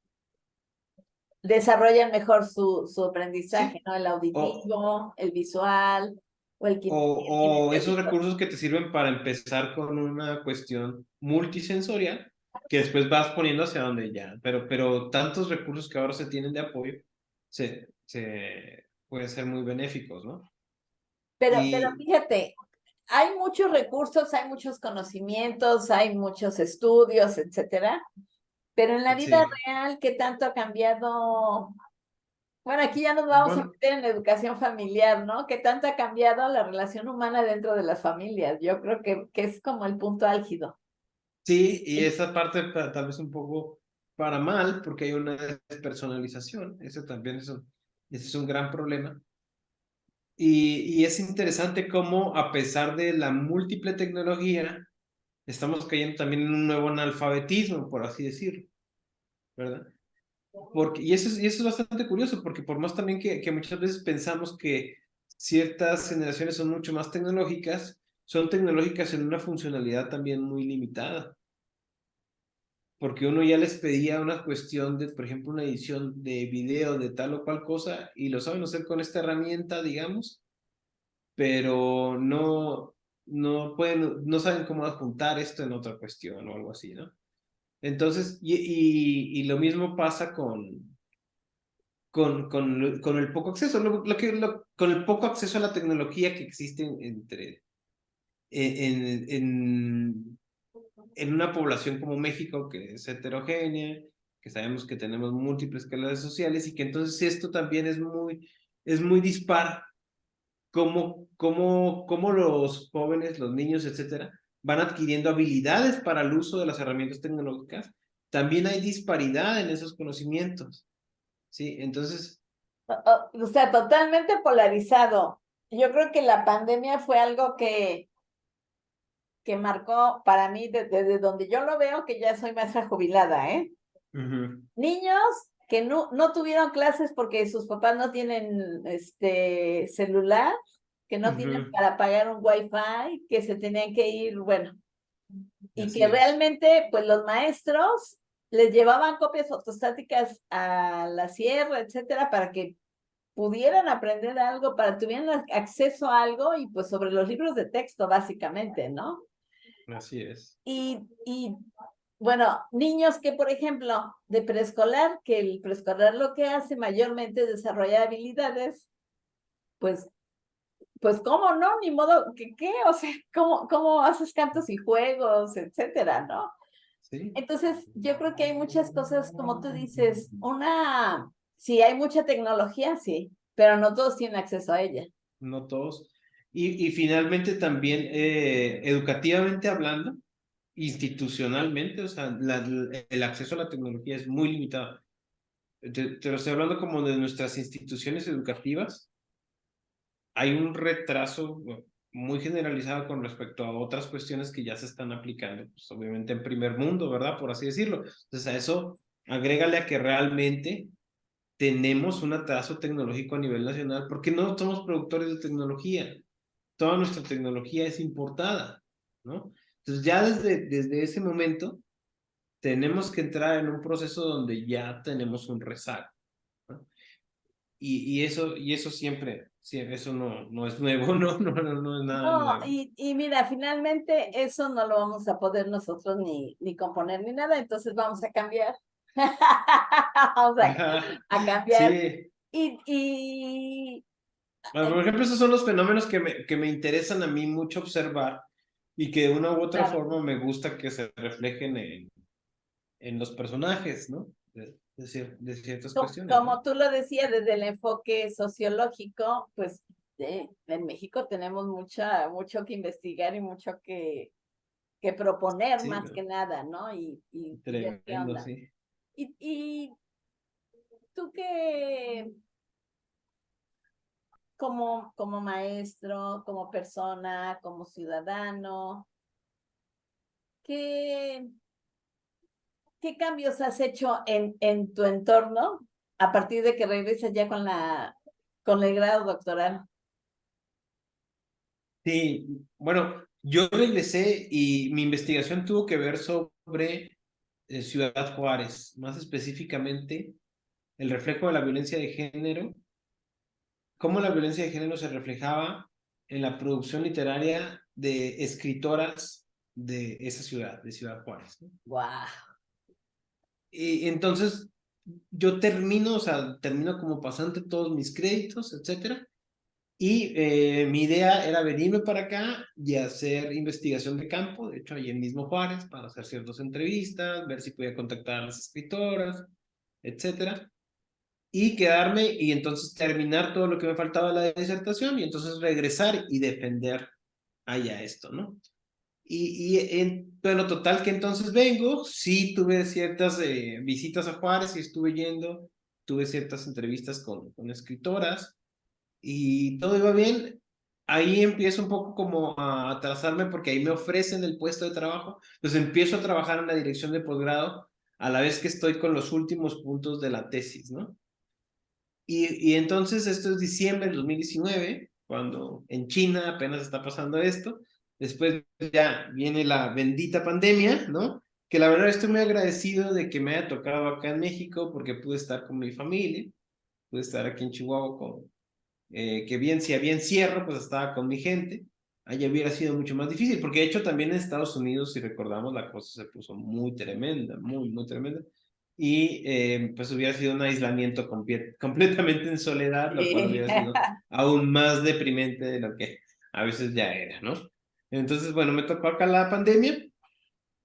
desarrollan mejor su aprendizaje, sí, ¿no? El o, auditivo, el visual o el o esos kinestésico. recursos que te sirven para empezar con una cuestión multisensorial que después vas poniendo hacia donde ya, pero tantos recursos que ahora se tienen de apoyo pueden ser muy benéficos, ¿no? Pero Y fíjate, hay muchos recursos, hay muchos conocimientos, hay muchos estudios, etcétera, pero en la vida sí, real, ¿qué tanto ha cambiado? Bueno, aquí ya nos vamos a bueno, meter en educación familiar, ¿no? ¿Qué tanto ha cambiado la relación humana dentro de las familias? Yo creo que es como el punto álgido. sí, y esa parte tal vez un poco para mal, porque hay una despersonalización, eso también ese es un gran problema. Y es interesante cómo a pesar de la múltiple tecnología, estamos cayendo también en un nuevo analfabetismo, por así decirlo, ¿verdad? Y eso es bastante curioso, porque por más también que muchas veces pensamos que ciertas generaciones son mucho más tecnológicas, son tecnológicas en una funcionalidad también muy limitada, porque uno ya les pedía una cuestión de, por ejemplo, una edición de video de tal o cual cosa, y lo saben hacer con esta herramienta, digamos, pero no saben cómo adjuntar esto en otra cuestión o algo así, ¿no? Entonces, y lo mismo pasa con el poco acceso, con el poco acceso a la tecnología que existe en, en, en una población como México, que es heterogénea, que sabemos que tenemos múltiples clases sociales y que entonces esto también es muy dispar, cómo los jóvenes, los niños, etcétera, van adquiriendo habilidades para el uso de las herramientas tecnológicas. También hay disparidad en esos conocimientos, ¿sí? Entonces, O sea, totalmente polarizado. Yo creo que la pandemia fue algo que marcó para mí desde donde yo lo veo, que ya soy maestra jubilada, ¿eh? ujú, Niños que no tuvieron clases porque sus papás no tienen celular, que no tienen ujú, para pagar un wifi, que se tenían que ir, bueno, y así que es. realmente, pues los maestros les llevaban copias fotostáticas a la sierra, etcétera, para que pudieran aprender algo, para que tuvieran acceso a algo y pues sobre los libros de texto, básicamente, ¿no? Así es. Y bueno, niños que, por ejemplo, de preescolar, que el preescolar lo que hace mayormente es desarrollar habilidades pues, pues, ¿cómo no? Ni modo, ¿qué? O sea, ¿cómo haces cantos y juegos, etcétera, ¿no? Sí, Entonces, yo creo que hay muchas cosas, como tú dices, sí, hay mucha tecnología, sí, pero no todos tienen acceso a ella. no todos. Y finalmente también, educativamente hablando, institucionalmente, o sea, el acceso a la tecnología es muy limitado. Te lo estoy hablando como de nuestras instituciones educativas. Hay un retraso muy generalizado con respecto a otras cuestiones que ya se están aplicando, pues obviamente en primer mundo, ¿verdad? Por así decirlo. Entonces a eso agrégale a que realmente tenemos un atraso tecnológico a nivel nacional porque no somos productores de tecnología. Toda nuestra tecnología es importada, ¿no? Entonces ya desde ese momento tenemos que entrar en un proceso donde ya tenemos un rezago, ¿no? Y eso siempre, sí, eso no es nuevo, no es nada No, nuevo. y mira, finalmente eso no lo vamos a poder nosotros ni componer ni nada, entonces vamos a cambiar. Vamos Ajá, a cambiar. sí. Y Bueno, por ejemplo, esos son los fenómenos que me interesan a mí mucho observar y que de una u otra claro, forma me gusta que se reflejen en los personajes, ¿no? De ciertas cuestiones, ¿no? como tú lo decías desde el enfoque sociológico, pues en México tenemos mucho que investigar y mucho que proponer Sí, más ¿no? que nada, ¿no? Y ver qué Tremendo, onda. sí. Y tú que como maestro, como persona, como ciudadano, ¿qué, qué cambios has hecho en tu entorno a partir de que regresas ya con el grado doctoral? Sí, bueno, yo regresé y mi investigación tuvo que ver sobre Ciudad Juárez, más específicamente el reflejo de la violencia de género, cómo la violencia de género se reflejaba en la producción literaria de escritoras de esa ciudad, de Ciudad Juárez, ¿no? ¡Guau! Y entonces yo termino, o sea, termino como pasante todos mis créditos, etcétera. Y mi idea era venirme para acá y hacer investigación de campo, de hecho, ahí en mismo Juárez, para hacer ciertas entrevistas, ver si podía contactar a las escritoras, etcétera. Y quedarme y entonces terminar todo lo que me faltaba de la disertación y entonces regresar y defender allá esto, ¿no? Bueno, total que entonces vengo, sí tuve ciertas visitas a Juárez y estuve yendo, tuve ciertas entrevistas con escritoras y todo iba bien. Ahí empiezo un poco como a atrasarme porque ahí me ofrecen el puesto de trabajo, entonces empiezo a trabajar en la dirección de posgrado a la vez que estoy con los últimos puntos de la tesis, ¿no? Y entonces esto es diciembre del 2019, cuando en China apenas está pasando esto. Después ya viene la bendita pandemia, ¿no? Que la verdad estoy muy agradecido de que me haya tocado acá en México porque pude estar con mi familia, pude estar aquí en Chihuahua que bien, si había encierro, pues estaba con mi gente. Allá hubiera sido mucho más difícil, porque de hecho también en Estados Unidos, si recordamos, la cosa se puso muy tremenda, muy tremenda. Y pues hubiera sido un aislamiento completamente en soledad, lo cual Sí. hubiera sido aún más deprimente de lo que a veces ya era, ¿no? Entonces, bueno, me tocó acá la pandemia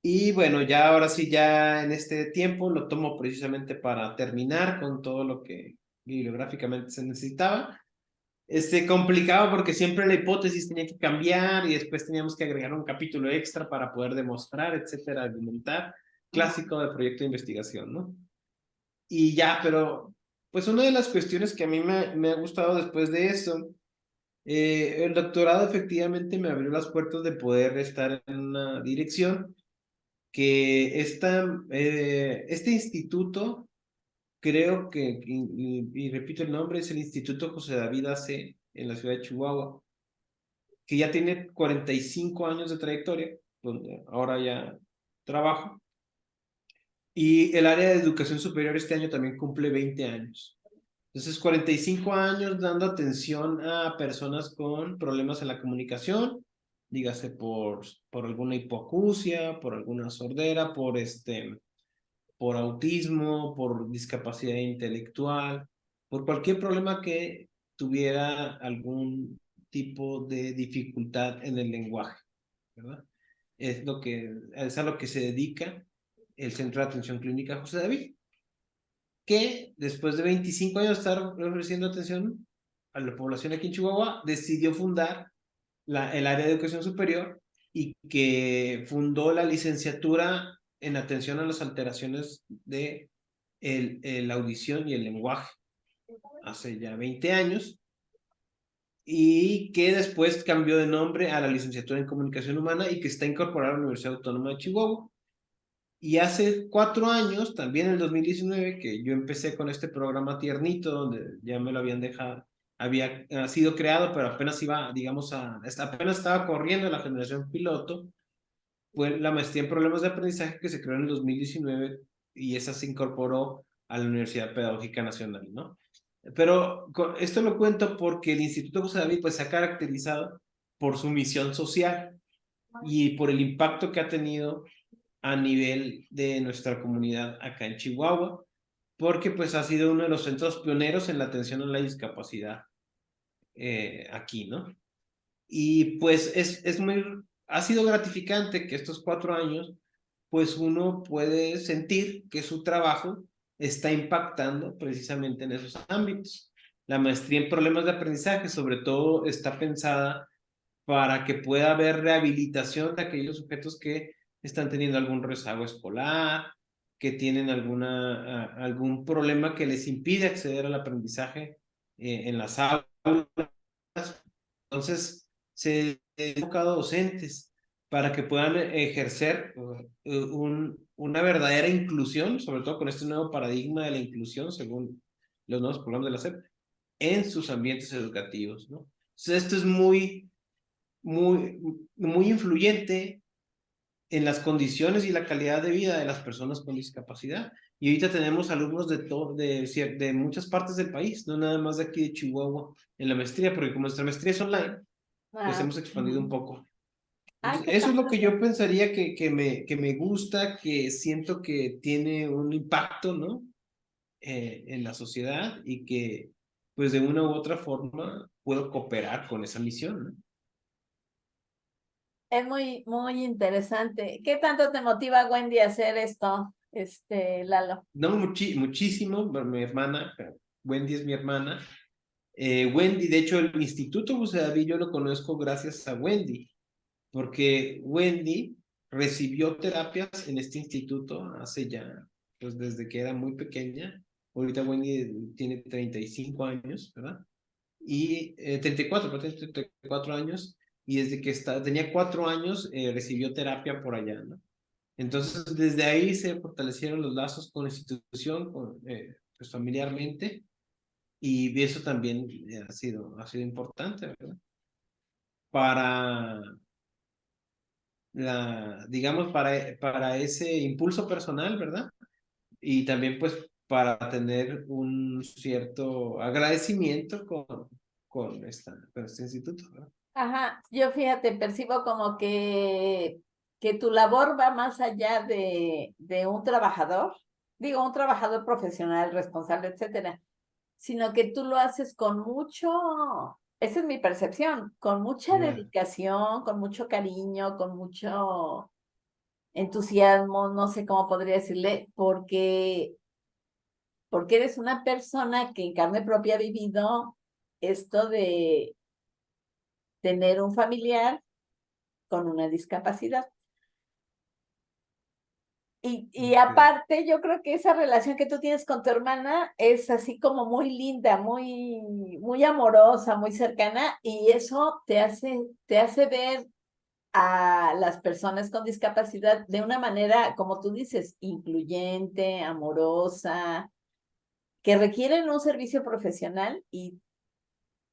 y bueno, ya ahora sí, ya en este tiempo lo tomo precisamente para terminar con todo lo que bibliográficamente se necesitaba complicado porque siempre la hipótesis tenía que cambiar y después teníamos que agregar un capítulo extra para poder demostrar, etcétera, argumentar. Clásico de proyecto de investigación, ¿no? Y ya, pero pues una de las cuestiones que a mí me ha gustado después de eso, el doctorado efectivamente me abrió las puertas de poder estar en una dirección que este instituto, creo que, y repito el nombre, es el Instituto José David AC en la ciudad de Chihuahua, que ya tiene 45 años de trayectoria, donde ahora ya trabajo. Y el área de educación superior este año también cumple 20 años. Entonces, 45 años dando atención a personas con problemas en la comunicación, dígase por alguna hipoacusia, por alguna sordera, por autismo, por discapacidad intelectual, por cualquier problema que tuviera algún tipo de dificultad en el lenguaje, ¿verdad? Es a lo que se dedica el Centro de Atención Clínica José David, que después de 25 años de estar ofreciendo atención a la población aquí en Chihuahua, decidió fundar el área de educación superior y que fundó la licenciatura en atención a las alteraciones de la audición y el lenguaje hace ya 20 años, y que después cambió de nombre a la licenciatura en comunicación humana y que está incorporada a la Universidad Autónoma de Chihuahua. Y hace 4 años, también en el 2019, que yo empecé con este programa tiernito, donde ya me lo habían dejado, había sido creado, pero apenas iba, digamos, apenas estaba corriendo la generación piloto, fue la maestría en problemas de aprendizaje que se creó en el 2019 y esa se incorporó a la Universidad Pedagógica Nacional, ¿no? Pero esto lo cuento porque el Instituto José David pues se ha caracterizado por su misión social y por el impacto que ha tenido a nivel de nuestra comunidad acá en Chihuahua, porque pues ha sido uno de los centros pioneros en la atención a la discapacidad aquí, ¿no? Y pues ha sido gratificante que estos 4 años, pues uno puede sentir que su trabajo está impactando precisamente en esos ámbitos. La maestría en problemas de aprendizaje, sobre todo, está pensada para que pueda haber rehabilitación de aquellos sujetos que están teniendo algún rezago escolar, que tienen algún problema que les impide acceder al aprendizaje en las aulas. Entonces, se ha enfocado a docentes para que puedan ejercer una verdadera inclusión, sobre todo con este nuevo paradigma de la inclusión, según los nuevos programas de la SEP, en sus ambientes educativos, ¿no? Entonces, esto es muy influyente en las condiciones y la calidad de vida de las personas con discapacidad. Y ahorita tenemos alumnos de muchas partes del país, no nada más de aquí de Chihuahua, en la maestría, porque como nuestra maestría es online, pues Ah, hemos expandido un poco. ah, Entonces, qué eso es lo que padre. yo pensaría que me gusta, que siento que tiene un impacto, ¿no? En la sociedad y que, pues de una u otra forma, puedo cooperar con esa misión, ¿no? Es muy interesante. ¿Qué tanto te motiva, Wendy, a hacer esto, Lalo? No, muchísimo, mi hermana, Wendy es mi hermana. Wendy, de hecho, el Instituto José David yo lo conozco gracias a Wendy, porque Wendy recibió terapias en este instituto hace ya, pues desde que era muy pequeña. Ahorita Wendy tiene 35 años, ¿verdad? Y 34, pero tiene 34 años, y desde que tenía 4 años recibió terapia por allá, ¿no? Entonces, desde ahí se fortalecieron los lazos con la institución, pues familiarmente, y eso también ha sido importante, ¿verdad? Para digamos, para ese impulso personal, ¿verdad? Y también, pues, para tener un cierto agradecimiento con este instituto, ¿verdad? Ajá, yo fíjate, percibo como que tu labor va más allá de un trabajador, digo, un trabajador profesional, responsable, etcétera, sino que tú lo haces con mucho, esa es mi percepción, con mucha Ya. dedicación, con mucho cariño, con mucho entusiasmo, no sé cómo podría decirle, porque eres una persona que en carne propia ha vivido esto de tener un familiar con una discapacidad. Y Ok. aparte, yo creo que esa relación que tú tienes con tu hermana es así como muy linda, muy amorosa, muy cercana, y eso te hace ver a las personas con discapacidad de una manera, como tú dices, incluyente, amorosa, que requieren un servicio profesional y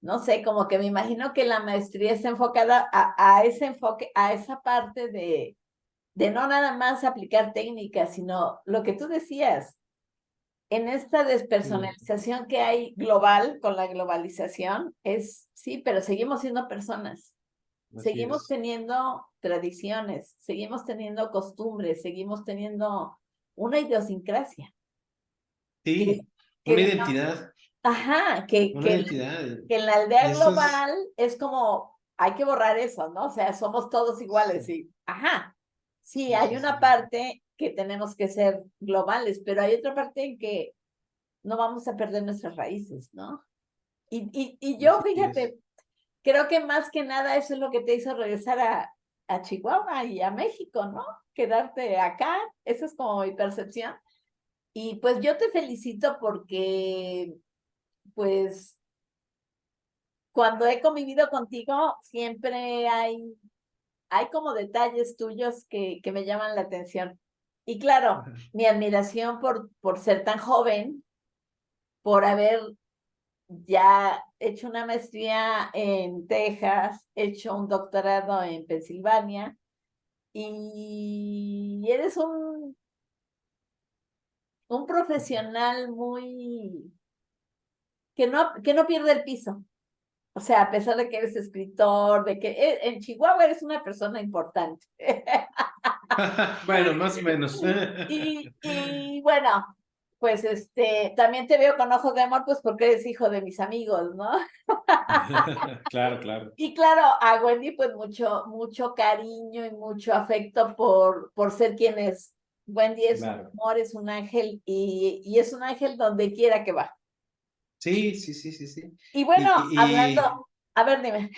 no sé, como que me imagino que la maestría está enfocada a ese enfoque, a esa parte de no nada más aplicar técnicas, sino lo que tú decías, en esta Sí, despersonalización que hay global con la globalización, es sí, pero seguimos siendo personas, así seguimos es. teniendo tradiciones, seguimos teniendo costumbres, seguimos teniendo una idiosincrasia que, Sí, que una de no, identidad. Ajá, una identidad. que en la Y aldea eso es, global es como, hay que borrar eso, ¿no? O sea, somos todos iguales sí, y, ajá, sí, sí, hay sí, una sí. parte que tenemos que ser globales, pero hay otra parte en que no vamos a perder nuestras raíces, ¿no? Y yo, Así es. fíjate, creo que más que nada eso es lo que te hizo regresar a Chihuahua y a México, ¿no? Quedarte acá, esa es como mi percepción. Y pues yo te felicito porque, pues, cuando he convivido contigo, siempre hay como detalles tuyos que me llaman la atención. Y claro, mi admiración por ser tan joven, por haber ya hecho una maestría en Texas, hecho un doctorado en Pensilvania, y eres un profesional muy, que no pierde el piso. O sea, a pesar de que eres escritor, de que en Chihuahua eres una persona importante. Bueno, más o menos. Y bueno, pues también te veo con ojos de amor, pues porque eres hijo de mis amigos, ¿no? Claro, claro, Y claro, a Wendy, pues mucho cariño y mucho afecto por ser quien es. Wendy es un claro. amor, es un ángel y es un ángel donde quiera que va. Sí, sí, sí, sí, sí. Y bueno, Y a ver, dime.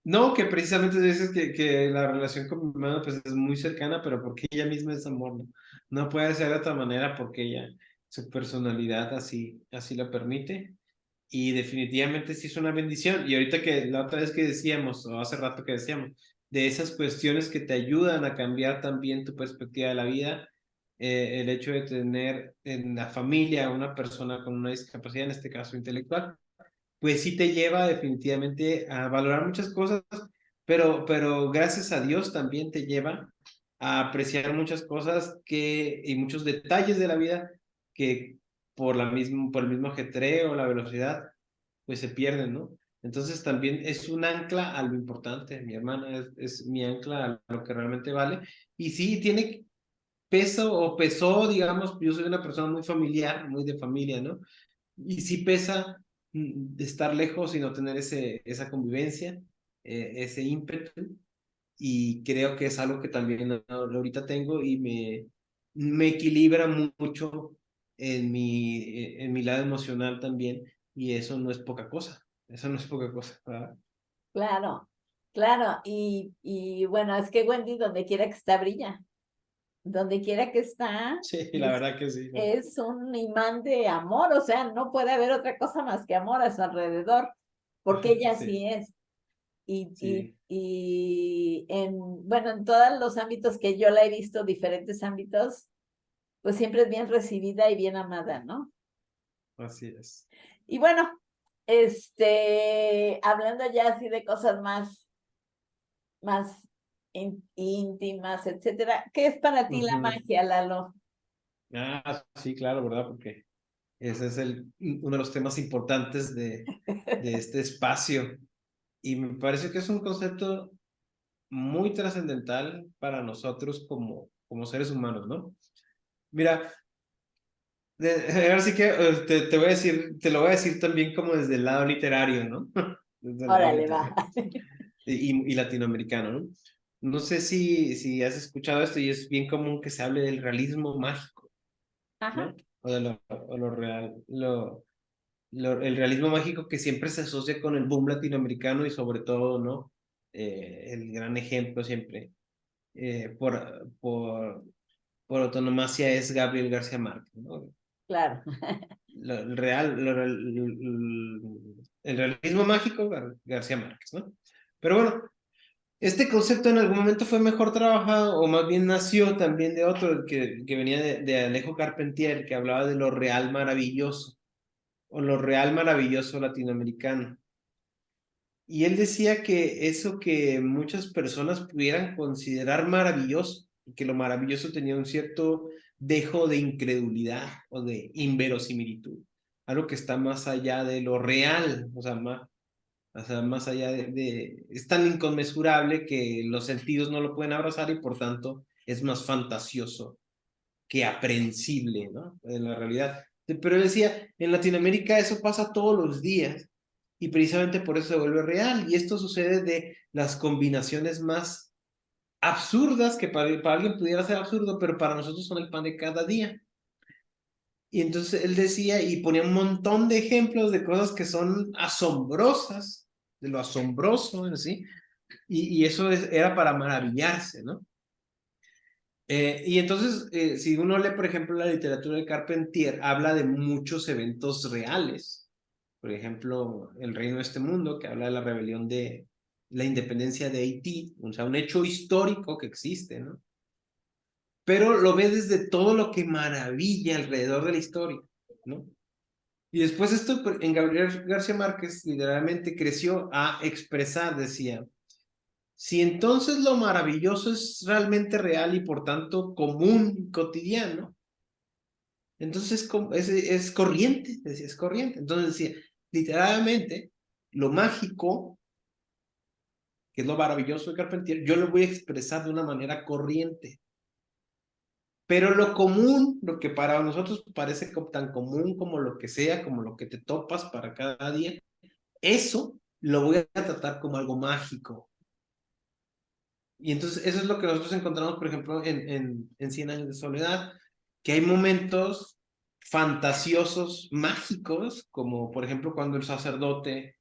no, que precisamente dices que la relación con mi hermana pues es muy cercana, pero porque ella misma es amor, ¿no? No puede ser de otra manera porque ella, su personalidad así lo permite. Y definitivamente sí es una bendición. Y ahorita que la otra vez que decíamos, o hace rato que decíamos, de esas cuestiones que te ayudan a cambiar también tu perspectiva de la vida, el hecho de tener en la familia a una persona con una discapacidad, en este caso intelectual, pues sí te lleva definitivamente a valorar muchas cosas, pero gracias a Dios también te lleva a apreciar muchas cosas y muchos detalles de la vida que por el mismo ajetreo, la velocidad, pues se pierden, ¿no? Entonces también es un ancla a lo importante. Mi hermana es mi ancla a lo que realmente vale. Y sí, tiene peso o pesó, digamos, yo soy una persona muy familiar, muy de familia, ¿no? Y sí pesa de estar lejos y no tener esa convivencia, ese ímpetu, y creo que es algo que también ahorita tengo y me equilibra mucho en mi lado emocional también, y eso no es poca cosa, eso no es poca cosa, ¿verdad? Claro, claro. Y bueno, es que Wendy, donde quiera que está, brilla. Donde quiera que está, Sí, la verdad que sí, ¿no? es un imán de amor. O sea, no puede haber otra cosa más que amor a su alrededor, porque ella Sí, así es. sí, Y bueno, en todos los ámbitos que yo la he visto, diferentes ámbitos, pues siempre es bien recibida y bien amada, ¿no? así es. Y bueno, hablando ya así de cosas más íntimas, etcétera, ¿qué es para ti la Ujú. magia, Lalo? Ah, sí, claro, ¿verdad? Porque ese es uno de los temas importantes de este espacio. Y me parece que es un concepto muy trascendental para nosotros como seres humanos, ¿no? Mira, ahora sí que te voy a decir, te lo voy a decir también como desde el lado literario, ¿no? Desde el lado Órale, va. literario y latinoamericano, ¿no? No sé si has escuchado esto y es bien común que se hable del realismo mágico, Ajá, ¿no? O lo real, el realismo mágico que siempre se asocia con el boom latinoamericano y sobre todo, ¿no? El gran ejemplo siempre por autonomacia es Gabriel García Márquez, ¿no? claro. El realismo mágico, García Márquez, ¿no? Pero bueno, este concepto en algún momento fue mejor trabajado, o más bien nació también de otro, que venía de Alejo Carpentier, que hablaba de lo real maravilloso, o lo real maravilloso latinoamericano. Y él decía que eso que muchas personas pudieran considerar maravilloso, que lo maravilloso tenía un cierto dejo de incredulidad o de inverosimilitud, algo que está más allá de lo real, o sea, más allá es tan inconmensurable que los sentidos no lo pueden abrazar y por tanto es más fantasioso que aprehensible, ¿no? En la realidad. Pero él decía, en Latinoamérica eso pasa todos los días y precisamente por eso se vuelve real. Y esto sucede de las combinaciones más absurdas que para alguien pudiera ser absurdo, pero para nosotros son el pan de cada día. Y entonces él decía y ponía un montón de ejemplos de cosas que son asombrosas, de lo asombroso en sí, y eso era para maravillarse, ¿no? Y entonces, si uno lee, por ejemplo, la literatura de Carpentier, habla de muchos eventos reales. Por ejemplo, El Reino de este Mundo, que habla de la rebelión de la independencia de Haití, o sea, un hecho histórico que existe, ¿no? Pero lo ve desde todo lo que maravilla alrededor de la historia, ¿no? Y después esto en Gabriel García Márquez literalmente creció a expresar, decía, si entonces lo maravilloso es realmente real y por tanto común, cotidiano, entonces es corriente, decía, es corriente. Entonces decía, literalmente, lo mágico, que es lo maravilloso de Carpentier, yo lo voy a expresar de una manera corriente. Pero lo común, lo que para nosotros parece tan común como lo que sea, como lo que te topas para cada día, eso lo voy a tratar como algo mágico. Y entonces eso es lo que nosotros encontramos, por ejemplo, en 100 años de soledad, que hay momentos fantasiosos, mágicos, como por ejemplo cuando el sacerdote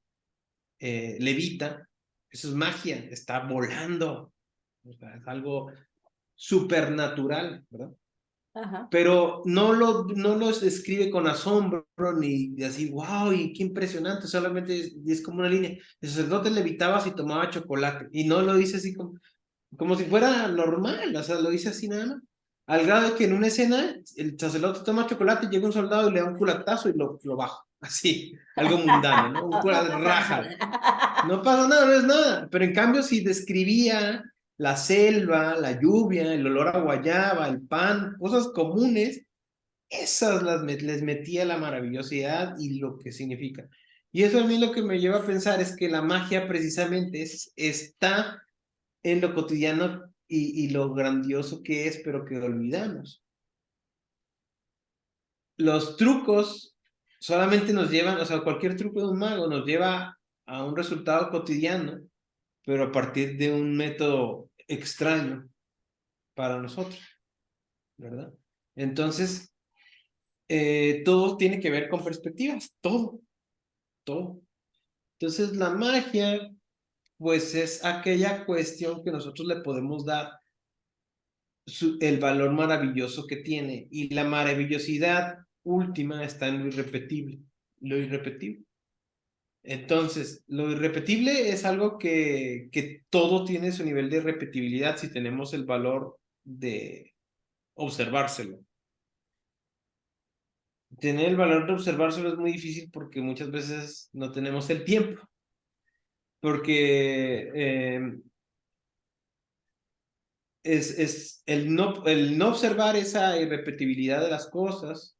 levita, eso es magia, está volando, o sea, es algo supernatural, ¿verdad? Ajá. Pero no los describe con asombro ni de así, wow, y qué impresionante, solamente es como una línea. El sacerdote levitaba si tomaba chocolate, y no lo dice así como si fuera normal, o sea, lo dice así nada más. Al grado de que en una escena el sacerdote toma chocolate, llega un soldado y le da un culatazo y lo baja, así, algo mundano, ¿no? Un No culatazo, pasa rájalo. nada. No pasa nada, no es nada. Pero en cambio, si describía la selva, la lluvia, el olor a guayaba, el pan, cosas comunes, esas les metía la maravillosidad y lo que significa. Y eso a mí lo que me lleva a pensar es que la magia precisamente está en lo cotidiano y lo grandioso que es, pero que olvidamos. Los trucos solamente nos llevan, o sea, cualquier truco de un mago nos lleva a un resultado cotidiano, pero a partir de un método extraño para nosotros, ¿verdad? Entonces, todo tiene que ver con perspectivas, todo. Entonces, la magia, pues es aquella cuestión que nosotros le podemos dar el valor maravilloso que tiene. Y la maravillosidad última está en lo irrepetible. Lo irrepetible. Entonces, lo irrepetible es algo que todo tiene su nivel de repetibilidad si tenemos el valor de observárselo. Tener el valor de observárselo es muy difícil porque muchas veces no tenemos el tiempo. Porque es el no observar esa irrepetibilidad de las cosas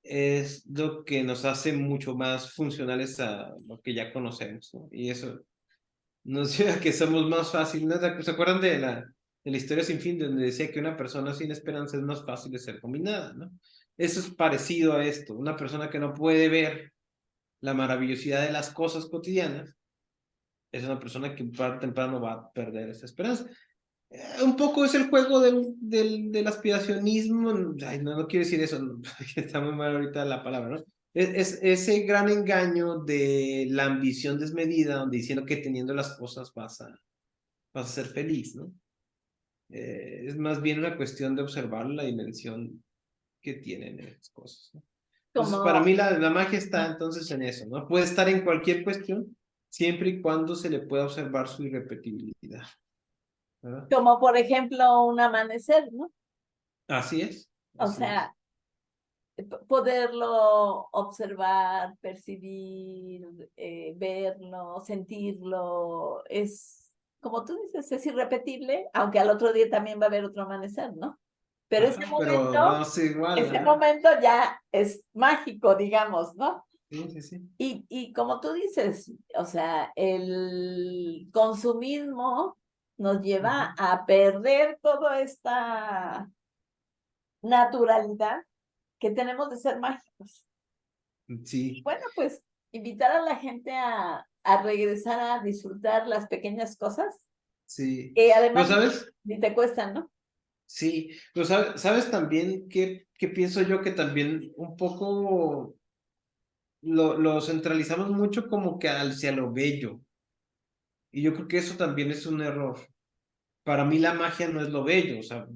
es lo que nos hace mucho más funcionales a lo que ya conocemos, ¿no? Y eso nos lleva a que somos más fáciles, ¿no? ¿Se acuerdan de la historia sin fin, donde decía que una persona sin esperanza es más fácil de ser combinada, ¿no? Eso es parecido a esto. Una persona que no puede ver la maravillosidad de las cosas cotidianas es una persona que tarde o temprano va a perder esa esperanza. Un poco es el juego del aspiracionismo. Ay, no quiero decir eso, no, está muy mal ahorita la palabra, ¿no? Es ese gran engaño de la ambición desmedida, donde diciendo que teniendo las cosas vas a ser feliz, ¿no? Es más bien una cuestión de observar la dimensión que tienen esas cosas, ¿no? Entonces, para Como, mí la magia está entonces en eso, ¿no? Puede estar en cualquier cuestión, siempre y cuando se le pueda observar su irrepetibilidad, ¿verdad? como por ejemplo un amanecer, ¿no? Así es, O así es. sea, poderlo observar, percibir, verlo, sentirlo, es, como tú dices, es irrepetible, aunque al otro día también va a haber otro amanecer, ¿no? Pero Ajá, pero no es igual, ese ajá. momento ya es mágico, digamos, ¿no? Sí, sí, sí. Y como tú dices, o sea, el consumismo nos Ujú. lleva a perder toda esta naturalidad que tenemos de ser mágicos. Sí, Bueno, pues invitar a la gente a regresar a disfrutar las pequeñas cosas, sí. que Pero además ¿sabes? ni te cuestan, ¿no? Sí, pero ¿sabes también que pienso yo que también un poco lo centralizamos mucho como que hacia lo bello? Y yo creo que eso también es un error. Para mí la magia no es lo bello, o sea,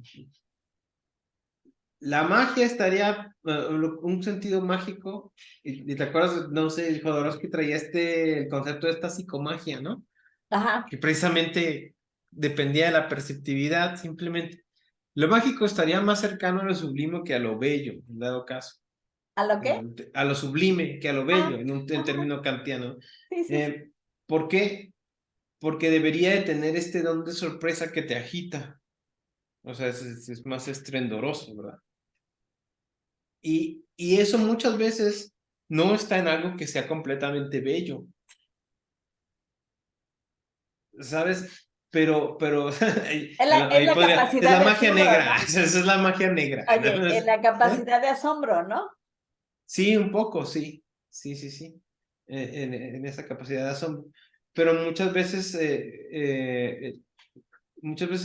la magia estaría, un sentido mágico, y te acuerdas, no sé, Jodorowsky traía el concepto de esta psicomagia, ¿no? Ajá. Que precisamente dependía de la perceptividad, simplemente. Lo mágico estaría más cercano a lo sublime que a lo bello, en dado caso. ¿A lo qué? A lo sublime que a lo Ah, bello, en ajá. término kantiano. Sí, sí, sí. Eh, ¿Por qué? Porque debería de tener este don de sorpresa que te agita. O sea, es más estrendoroso, ¿verdad? Y eso muchas veces no está en algo que sea completamente bello, ¿sabes? Pero Es ahí la podría, es capacidad la de magia asombro, negra, ¿no? esa es la magia negra. Oye, en la capacidad de asombro, ¿no? Sí, un poco, sí, sí, sí, sí, en esa capacidad de asombro. Pero muchas veces se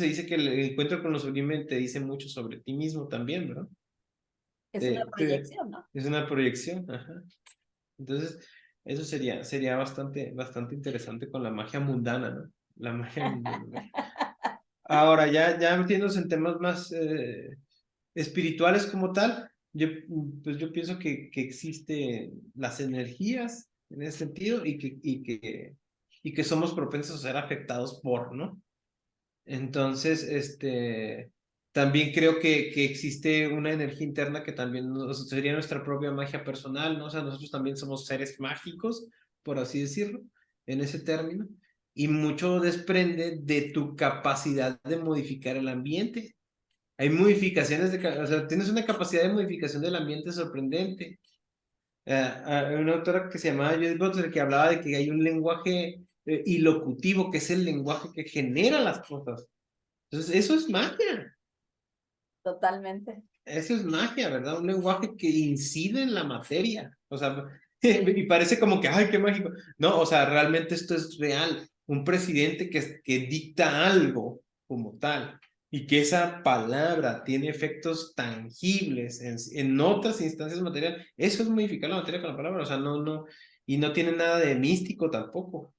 dice que el encuentro con lo sublime te dice mucho sobre ti mismo también, ¿verdad? Es una proyección, ¿no? Es una proyección, ajá. Entonces, eso sería bastante interesante con la magia mundana, ¿no? La magia mundana. Ahora, ya metiéndonos en temas más espirituales como tal, pues yo pienso que existen las energías en ese sentido y que somos propensos a ser afectados por, ¿no? Entonces, también creo que existe una energía interna que también sería nuestra propia magia personal, ¿no? O sea, nosotros también somos seres mágicos, por así decirlo, en ese término, y mucho desprende de tu capacidad de modificar el ambiente. Hay modificaciones o sea, tienes una capacidad de modificación del ambiente sorprendente. Hay una autora que se llamaba Judith Butler que hablaba de que hay un lenguaje ilocutivo, que es el lenguaje que genera las cosas. Entonces, eso es magia. Totalmente. Eso es magia, ¿verdad? Un lenguaje que incide en la materia. O sea, Sí. y parece como que, ay, qué mágico. No, o sea, realmente esto es real. Un presidente que dicta algo como tal y que esa palabra tiene efectos tangibles en otras instancias materiales, eso es modificar la materia con la palabra. O sea, y no tiene nada de místico tampoco.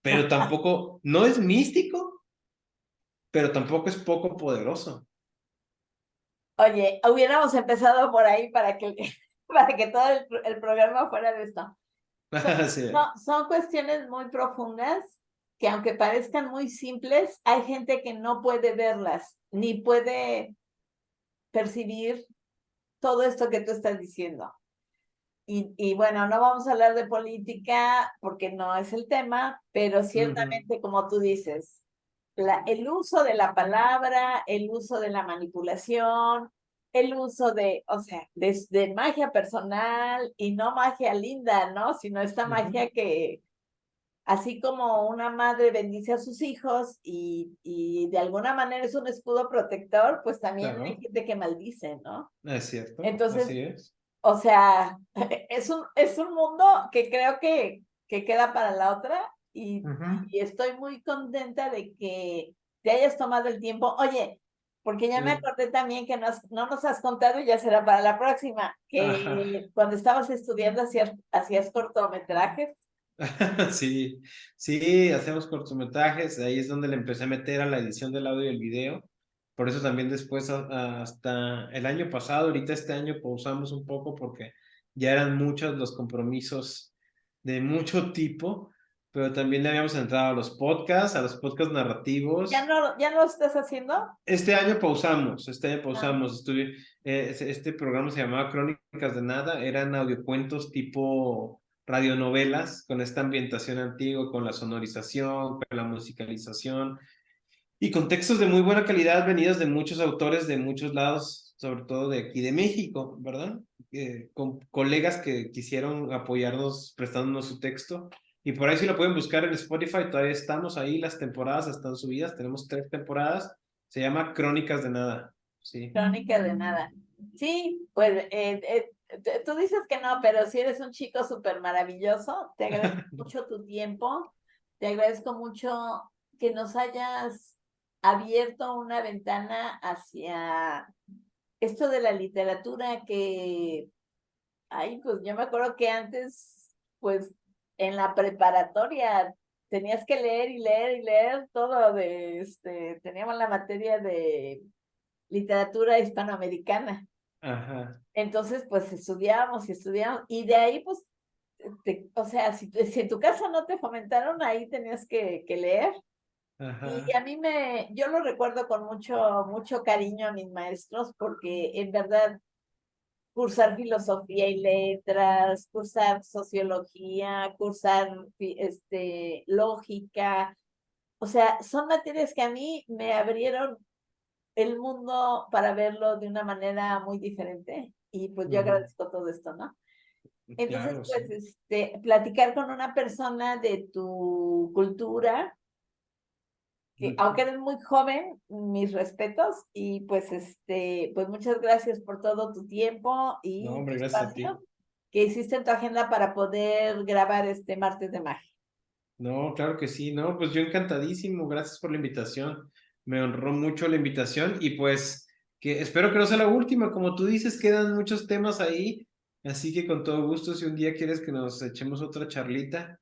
Pero tampoco, no es místico, pero tampoco es poco poderoso. Oye, hubiéramos empezado por ahí para que, para que todo el programa fuera de esto. Sí. Son cuestiones muy profundas que aunque parezcan muy simples, hay gente que no puede verlas, ni puede percibir todo esto que tú estás diciendo. Y bueno, no vamos a hablar de política porque no es el tema, pero Ujú. ciertamente, como tú dices, el uso de la palabra, el uso de la manipulación, el uso de, o sea, de magia personal y no magia linda, ¿no? Sino esta Ujú. magia que, así como una madre bendice a sus hijos y de alguna manera es un escudo protector, pues también hay Claro, gente que maldice, ¿no? es cierto, Entonces, así es. o sea, es un mundo que creo que queda para la otra Ujú. y estoy muy contenta de que te hayas tomado el tiempo. Oye, porque ya me Sí. acordé también que no nos has contado y ya será para la próxima, Ajá. que cuando estabas estudiando hacías cortometrajes. Sí, sí, hacemos cortometrajes, ahí es donde le empecé a meter a la edición del audio y el video. Por eso también después, hasta el año pasado, ahorita este año pausamos un poco porque ya eran muchos los compromisos de mucho tipo, pero también le habíamos entrado a los podcasts narrativos. Ya no lo estás haciendo? Este año Ah, pausamos, este programa se llamaba Crónicas de Nada, eran audiocuentos tipo radionovelas, con esta ambientación antigua, con la sonorización, con la musicalización, y con textos de muy buena calidad venidos de muchos autores de muchos lados, sobre todo de aquí de México, ¿verdad? Con colegas que quisieron apoyarnos prestándonos su texto. Y por ahí si lo pueden buscar en Spotify, todavía estamos ahí, las temporadas están subidas, tenemos 3 temporadas, se llama Crónicas de Nada, sí. crónica de nada. Sí, pues tú dices que no, pero si eres un chico súper maravilloso, te agradezco mucho tu tiempo, te agradezco mucho que nos hayas abierto una ventana hacia esto de la literatura que, ay, pues yo me acuerdo que antes, pues en la preparatoria tenías que leer y leer y leer todo teníamos la materia de literatura hispanoamericana. Ajá, Entonces, pues estudiábamos y estudiábamos, y de ahí, pues, o sea, si en tu casa no te fomentaron, ahí tenías que leer. Y ajá, a yo lo recuerdo con mucho cariño a mis maestros, porque en verdad, cursar filosofía y letras, cursar sociología, cursar lógica, o sea, son materias que a mí me abrieron el mundo para verlo de una manera muy diferente. Y pues yo ujú, agradezco todo esto, ¿no? Entonces, claro, pues, sí. platicar con una persona de tu cultura, que aunque eres muy joven, mis respetos, y pues, pues muchas gracias por todo tu tiempo No, y tu hombre, gracias a espacio ti. que hiciste en tu agenda para poder grabar este martes de magia. No, claro que sí, no, pues yo encantadísimo, gracias por la invitación. Me honró mucho la invitación y pues que espero que no sea la última, como tú dices, quedan muchos temas ahí, así que con todo gusto, si un día quieres que nos echemos otra charlita,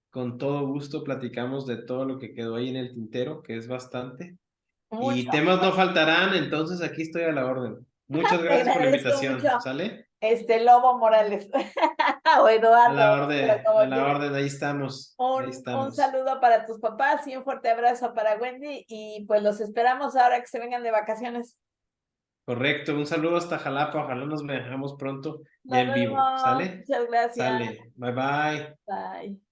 con todo gusto platicamos de todo lo que quedó ahí en el tintero, que es bastante, Mucho. y temas no faltarán, entonces aquí estoy a la orden. Muchas Te gracias por la agradezco mucho, invitación, ¿sale? Lobo Morales o Eduardo, pero A como la quieras. orden, ahí Un estamos. saludo para tus papás y un fuerte abrazo para Wendy, y pues los esperamos ahora que se vengan de vacaciones. Correcto, un saludo hasta Jalapa, ojalá nos veamos pronto ya Nos en vivo, vemos. ¿sale? Muchas gracias. Sale, bye bye. Bye.